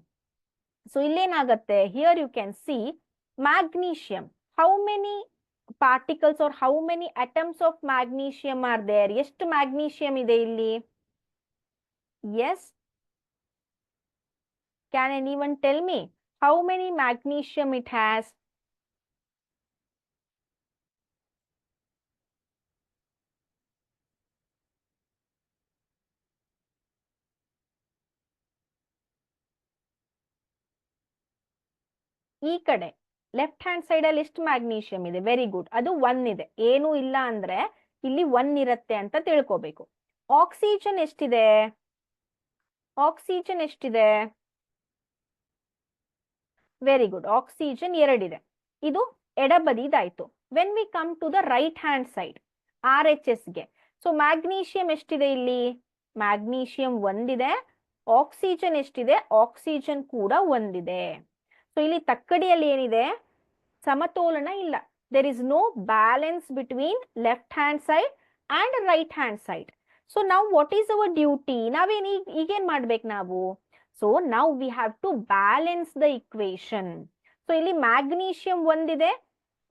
So illenagatte, here you can see magnesium. How many particles or how many atoms of magnesium are there? ಎಷ್ಟು magnesium ಇದೆ ಇಲ್ಲಿ? Yes. Can anyone tell me how many magnesium it has? ಈ ಕಡೆ left hand side ಅಲ್ಲಿ ಎಷ್ಟು magnesium ಇದೆ? Very good, ಅದು 1 ಇದೆ. ಏನು ಇಲ್ಲ ಅಂದ್ರೆ ಇಲ್ಲಿ 1 ಇರುತ್ತೆ ಅಂತ ತಿಳ್ಕೋಬೇಕು. ಆಕ್ಸಿಜನ್ ಎಷ್ಟಿದೆ? ಆಕ್ಸಿಜನ್ ಎಷ್ಟಿದೆ? ವೆರಿ ಗುಡ್, ಆಕ್ಸಿಜನ್ 2 ಇದೆ. ಇದು ಎಡಬದಿದಾಯ್ತು. When we come to the right hand side RHS ಗೆ, ಸೊ ಮ್ಯಾಗ್ನೀಷಿಯಂ ಎಷ್ಟಿದೆ ಇಲ್ಲಿ? ಮ್ಯಾಗ್ನೀಷಿಯಂ 1 ಇದೆ. ಆಕ್ಸಿಜನ್ ಎಷ್ಟಿದೆ? ಆಕ್ಸಿಜನ್ ಕೂಡ 1 ಇದೆ. ಸೊ ಇಲ್ಲಿ ತಕ್ಕಡಿಯಲ್ಲಿ ಏನಿದೆ? ಸಮತೋಲನ ಇಲ್ಲ. There is no balance between left hand side and right hand side. So ನಾವು ವಾಟ್ ಈಸ್ ಅವರ್ ಡ್ಯೂಟಿ? ನಾವೇನ್ ಈಗೇನ್ ಮಾಡ್ಬೇಕು ನಾವು? ಸೊ ನಾವು we have to balance the equation. So ಇಲ್ಲಿ ಮ್ಯಾಗ್ನೀಷಿಯಂ 1 ಇದೆ,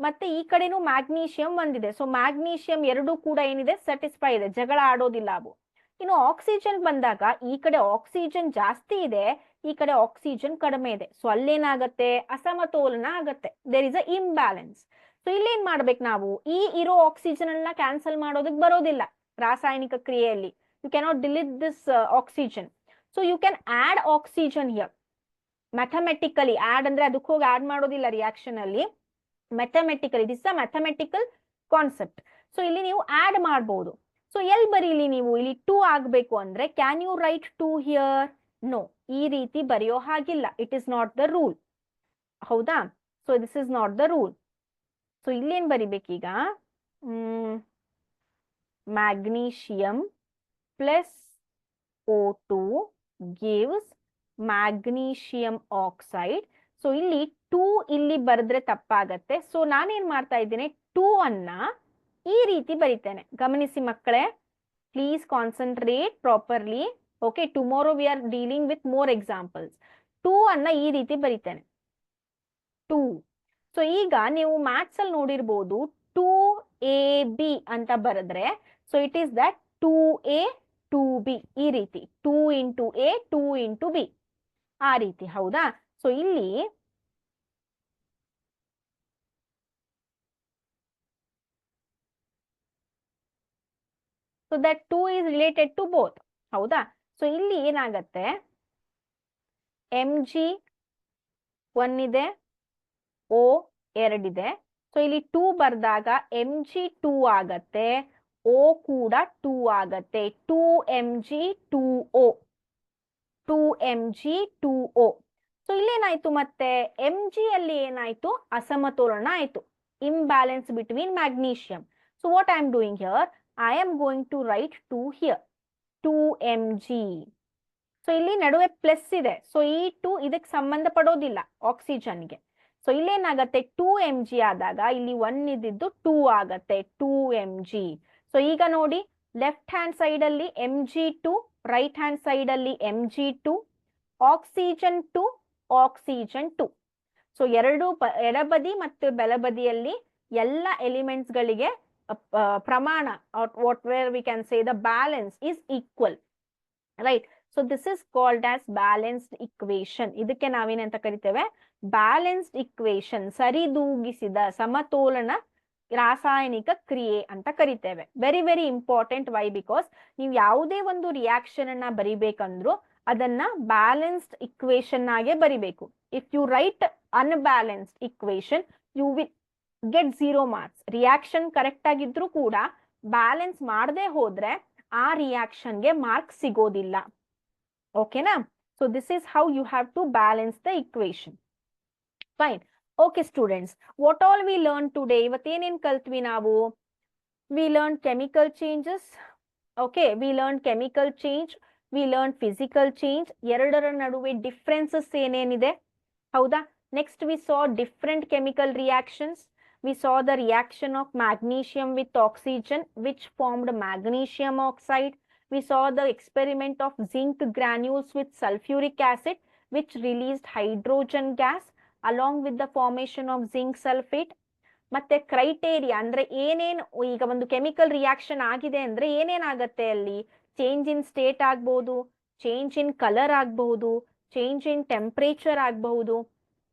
ಮತ್ತೆ ಈ ಕಡೆನೂ ಮ್ಯಾಗ್ನೀಷಿಯಂ 1 ಇದೆ. ಸೊ ಮ್ಯಾಗ್ನೀಷಿಯಂ 2 ಕೂಡ ಏನಿದೆ? ಸ್ಯಾಟಿಸ್ಫೈ ಇದೆ, ಜಗಳ ಆಡೋದಿಲ್ಲ ಅವು. ಇನ್ನು ಆಕ್ಸಿಜನ್ ಬಂದಾಗ ಈ ಕಡೆ ಆಕ್ಸಿಜನ್ ಜಾಸ್ತಿ ಇದೆ, ಈ ಕಡೆ ಆಕ್ಸಿಜನ್ ಕಡಿಮೆ ಇದೆ. ಸೊ ಅಲ್ಲೇನಾಗತ್ತೆ? ಅಸಮತೋಲನ ಆಗತ್ತೆ. There is a imbalance. So ಇಲ್ಲೇನ್ ಮಾಡ್ಬೇಕು ನಾವು? ಈ ಇರೋ ಆಕ್ಸಿಜನ್ ಅನ್ನ ಕ್ಯಾನ್ಸಲ್ ಮಾಡೋದಕ್ಕೆ ಬರೋದಿಲ್ಲ ರಾಸಾಯನಿಕ ಕ್ರಿಯೆಯಲ್ಲಿ. You cannot delete this oxygen. So you can add oxygen here. Mathematically add ಅಂದ್ರೆ ಅದಕ್ಕೆ ಹೋಗಿ ಆಡ್ ಮಾಡೋದಿಲ್ಲ ರಿಯಾಕ್ಷನ್ ಅಲ್ಲಿ. Mathematically this a mathematical concept. So ಇಲ್ಲಿ ನೀವು ಆಡ್ ಮಾಡಬಹುದು. ಸೊ ಎಲ್ಲಿ ಬರೀಲಿ ನೀವು? ಇಲ್ಲಿ 2 ಆಗ್ಬೇಕು ಅಂದ್ರೆ can you write 2 here? No, ಈ ರೀತಿ ಬರೆಯೋ ಹಾಗಿಲ್ಲ. It is not the rule. ಹೌದಾ? So this is not the rule. So ಇಲ್ಲೇನ್ ಬರಿಬೇಕೀಗ? Magnesium plus O2 gives magnesium oxide. So ಇಲ್ಲಿ 2 ಇಲ್ಲಿ ಬರೆದ್ರೆ ತಪ್ಪಾಗತ್ತೆ. ಸೊ ನಾನೇನ್ ಮಾಡ್ತಾ ಇದ್ದೇನೆ? 2 ಅನ್ನ ಈ ರೀತಿ ಬರಿತೇನೆ. ಗಮನಿಸಿ ಮಕ್ಕಳೇ, please concentrate properly. Okay, tomorrow we are dealing with more examples. 2 ಅನ್ನ ಈ ರೀತಿ ಬರಿತೇನೆ, 2. ಸೊ ಈಗ ನೀವು ಮ್ಯಾಥ್ಸ್ ಅಲ್ಲಿ ನೋಡಿರ್ಬೋದು 2AB ಅಂತ ಬರೆದ್ರೆ, so it is that 2A 2B, ಈ ರೀತಿ 2 ಇಂಟು A 2 ಇಂಟು B, ಆ ರೀತಿ. ಹೌದಾ? ಸೊ ಇಲ್ಲಿ so that 2 is related to both. ಹೌದಾ? ಸೊ ಇಲ್ಲಿ ಏನಾಗತ್ತೆ? Mg 1 ಇದೆ, O 2 ಇದೆ. ಸೊ ಇಲ್ಲಿ 2 ಬರ್ದಾಗ Mg 2 ಆಗತ್ತೆ, O ಕೂಡ 2 ಆಗತ್ತೆ. 2Mg 2O, 2Mg 2O. So ಇಲ್ಲೇನಾಯ್ತು? ಮತ್ತೆ Mg ಅಲ್ಲಿ ಏನಾಯ್ತು? ಅಸಮತೋಲನ ಆಯ್ತು, imbalance between magnesium. So what I am doing here? I am going to write 2 here, 2Mg. So ಇಲ್ಲಿ ನಡುವೆ ಪ್ಲಸ್ ಇದೆ. ಸೊ ಈ 2 ಇದಕ್ಕೆ ಸಂಬಂಧ ಪಡೋದಿಲ್ಲ ಆಕ್ಸಿಜನ್ಗೆ. ಸೊ ಇಲ್ಲೇನಾಗತ್ತೆ? 2Mg ಆದಾಗ ಇಲ್ಲಿ 1 ಇದ್ದಿದ್ದು 2 ಆಗತ್ತೆ, 2Mg. ಸೊ ಈಗ ನೋಡಿ, ಲೆಫ್ಟ್ ಹ್ಯಾಂಡ್ ಸೈಡ್ ಅಲ್ಲಿ Mg2, ರೈಟ್ ಹ್ಯಾಂಡ್ ಸೈಡ್ ಅಲ್ಲಿ Mg2, ಆಕ್ಸಿಜನ್ 2, ಆಕ್ಸಿಜನ್ 2. ಸೊ ಎರಡು ಎಡಬದಿ ಮತ್ತು ಬಲಬದಿಯಲ್ಲಿ ಎಲ್ಲ ಎಲಿಮೆಂಟ್ಸ್ ಗಳಿಗೆ ಪ್ರಮಾಣ, what where we can say the balance is equal, right? So this is called as balanced equation. ಇದಕ್ಕೆ ನಾವೇನಂತ ಕರಿತೇವೆ? ಬ್ಯಾಲೆನ್ಸ್ಡ್ ಇಕ್ವೇಶನ್, ಸರಿದೂಗಿಸಿದ ಸಮತೋಲನ ರಾಸಾಯನಿಕ ಕ್ರಿಯೆ ಅಂತ ಕರಿತೇವೆ. Very very important. Why? Because ನೀವು ಯಾವುದೇ ಒಂದು ರಿಯಾಕ್ಷನ್ ಅನ್ನ ಬರಿಬೇಕಂದ್ರು ಅದನ್ನ ಬ್ಯಾಲೆನ್ಸ್ಡ್ ಇಕ್ವೇಶನ್ ಆಗೆ ಬರಿಬೇಕು. If you write unbalanced equation you will get 0 marks. Reaction correct ಆಗಿದ್ರು ಕೂಡ ಬ್ಯಾಲೆನ್ಸ್ ಮಾಡದೆ ಹೋದ್ರೆ ಆ ರಿಯಾಕ್ಷನ್ಗೆ ಮಾರ್ಕ್ಸ್ ಸಿಗೋದಿಲ್ಲ. ಓಕೆನಾ? So this is how you have to balance the equation. Fine. Okay students, what all we learn today? ಇವತ್ತೇನೇನ್ ಕಲ್ತ್ವಿ ನಾವು? We learn chemical changes. Okay, we learn chemical change, we learn physical change. ಎರಡರ ನಡುವೆ differences ಏನೇನಿದೆ? ಹೌದಾ? Next we saw different chemical reactions. We saw the reaction of magnesium with oxygen, which formed magnesium oxide. We saw the experiment of zinc granules with sulfuric acid, which released hydrogen gas along with the formation of zinc sulfate. ಮತ್ತೆ criteria ಅಂದ್ರೆ ಏನೇನ್, ಈಗ ಒಂದು chemical reaction ಆಗಿದೆ ಅಂದ್ರೆ ಏನೇನಾಗತ್ತೆ ಅಲ್ಲಿ? Change in state ಆಗ್ಬಹುದು, ಚೇಂಜ್ ಇನ್ ಕಲರ್ ಆಗಬಹುದು, ಚೇಂಜ್ ಇನ್ ಟೆಂಪರೇಚರ್ ಆಗಬಹುದು.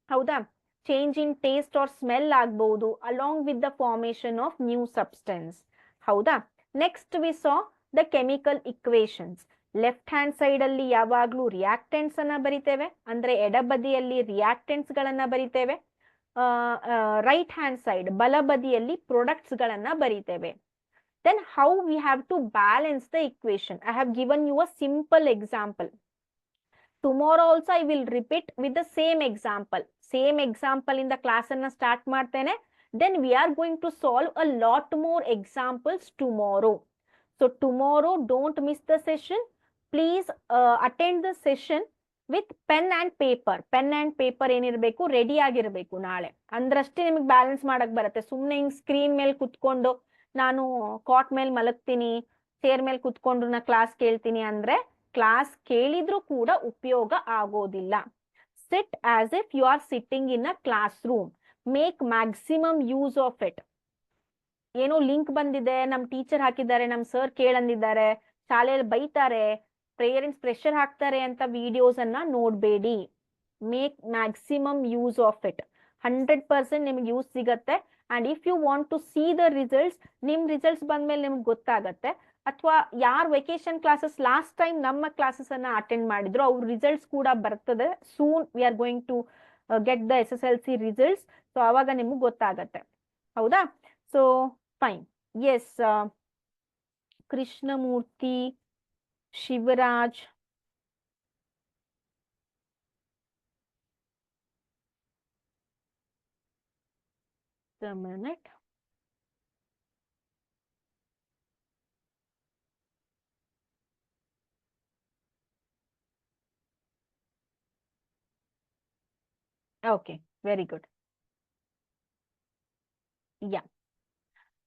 ಹೌದಾ? Change in taste or smell ಆಗಬಹುದು, along with the formation of new substance. ಹೌದಾ? Next we saw the chemical equations. Left hand side ಅಲ್ಲಿ ಯಾವಾಗ್ಲೂ ರಿಯಾಕ್ಟೆಂಟ್ಸ್ ಅನ್ನ ಬರಿತೇವೆ, ಅಂದ್ರೆ ಎಡಬದಿಯಲ್ಲಿ ರಿಯಾಕ್ಟೆಂಟ್ಸ್ ಗಳನ್ನ ಬರಿತೇವೆ. ರೈಟ್ ಹ್ಯಾಂಡ್ ಸೈಡ್ ಬಲಬದಿಯಲ್ಲಿ ಪ್ರಾಡಕ್ಟ್ಸ್ ಗಳನ್ನ ಬರಿತೇವೆ. Then how we have to balance the equation? I have given you a simple example. tomorrow also I will repeat with the same example. Same example in the class ಅನ್ನ start ಮಾಡ್ತೇನೆ. Then we are going to solve a lot more examples tomorrow. So tomorrow, don't miss the session. Please attend the session with pen and paper. Pen and paper ಏನಿರಬೇಕು, ready ಆಗಿರಬೇಕು ನಾಳೆ. ಅಂದ್ರಷ್ಟೇ ನಿಮಗೆ balance ಮಾಡಕ್ ಬರುತ್ತೆ. ಸುಮ್ಮನೆ ಹಿಂಗ್ screen ಮೇಲೆ ಕುತ್ಕೊಂಡು ನಾನು ಕಾಟ್ ಮೇಲೆ ಮಲಗ್ತೀನಿ, ಚೇರ್ ಮೇಲೆ ಕುತ್ಕೊಂಡು ನಾ ಕ್ಲಾಸ್ ಕೇಳ್ತೀನಿ ಅಂದ್ರೆ ಕ್ಲಾಸ್ ಕೇಳಿದ್ರು ಕೂಡ ಉಪಯೋಗ ಆಗೋದಿಲ್ಲ. Sit as if you are sitting in a classroom. Make maximum use of it. ಏನೋ ಲಿಂಕ್ ಬಂದಿದೆ, ನಮ್ ಟೀಚರ್ ಹಾಕಿದ್ದಾರೆ, ನಮ್ ಸರ್ ಕೇಳಂದಿದ್ದಾರೆ, ಶಾಲೆಯಲ್ಲಿ ಬೈತಾರೆ, ಪೇರೆಂಟ್ಸ್ ಪ್ರೆಷರ್ ಹಾಕ್ತಾರೆ ಅಂತ ವಿಡಿಯೋಸ್ ಅನ್ನ ನೋಡ್ಬೇಡಿ. Make maximum use of it. 100% ನಿಮ್ಗೆ ಯೂಸ್ ಸಿಗತ್ತೆ. And if you want to see the results, ನಿಮ್ ರಿಸಲ್ಟ್ಸ್ ಬಂದ್ಮೇಲೆ ನಿಮ್ಗೆ ಗೊತ್ತಾಗತ್ತೆ. ಅಥವಾ ಯಾರು ವೆಕೇಶನ್ ಕ್ಲಾಸಸ್ ಲಾಸ್ಟ್ ಟೈಮ್ ನಮ್ಮ ಕ್ಲಾಸಸ್ ಅನ್ನ ಅಟೆಂಡ್ ಮಾಡಿದ್ರು, ಅವ್ರ ರಿಸಲ್ಟ್ಸ್ ಕೂಡ ಬರ್ತದೆ. Soon we are going to get the SSLC results. So ಅವಾಗ ನಿಮ್ಗೆ ಗೊತ್ತಾಗತ್ತೆ. ಹೌದಾ? So fine. Yes, Krishnamurti, Shivaraj. A minute. Okay, very good. Yeah.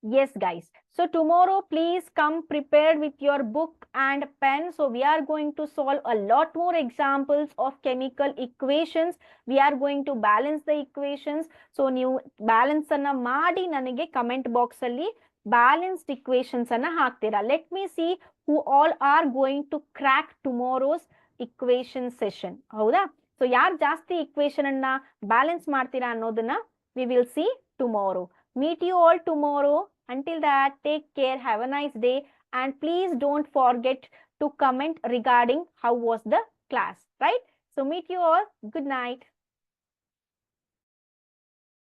Yes, guys. So tomorrow, please come prepared with your book and pen. So we are going to solve a lot more examples of chemical equations. We are going to balance the equations. So ನೀವು balance ಅನ್ನ ಮಾಡಿ ನನಗೆ comment box ಅಲ್ಲಿ balanced equations ಅನ್ನ ಹಾಕ್ತೀರಾ. Let me see who all are going to crack tomorrow's equation session. ಹೌದಾ? So ಯಾರು ಜಾಸ್ತಿ equation ಅನ್ನ balance ಮಾಡ್ತೀರಾ ಅನ್ನೋದನ್ನ we will see tomorrow. Meet you all tomorrow. Until that, take care, have a nice day, and please don't forget to comment regarding how was the class, right? So meet you all. Good night.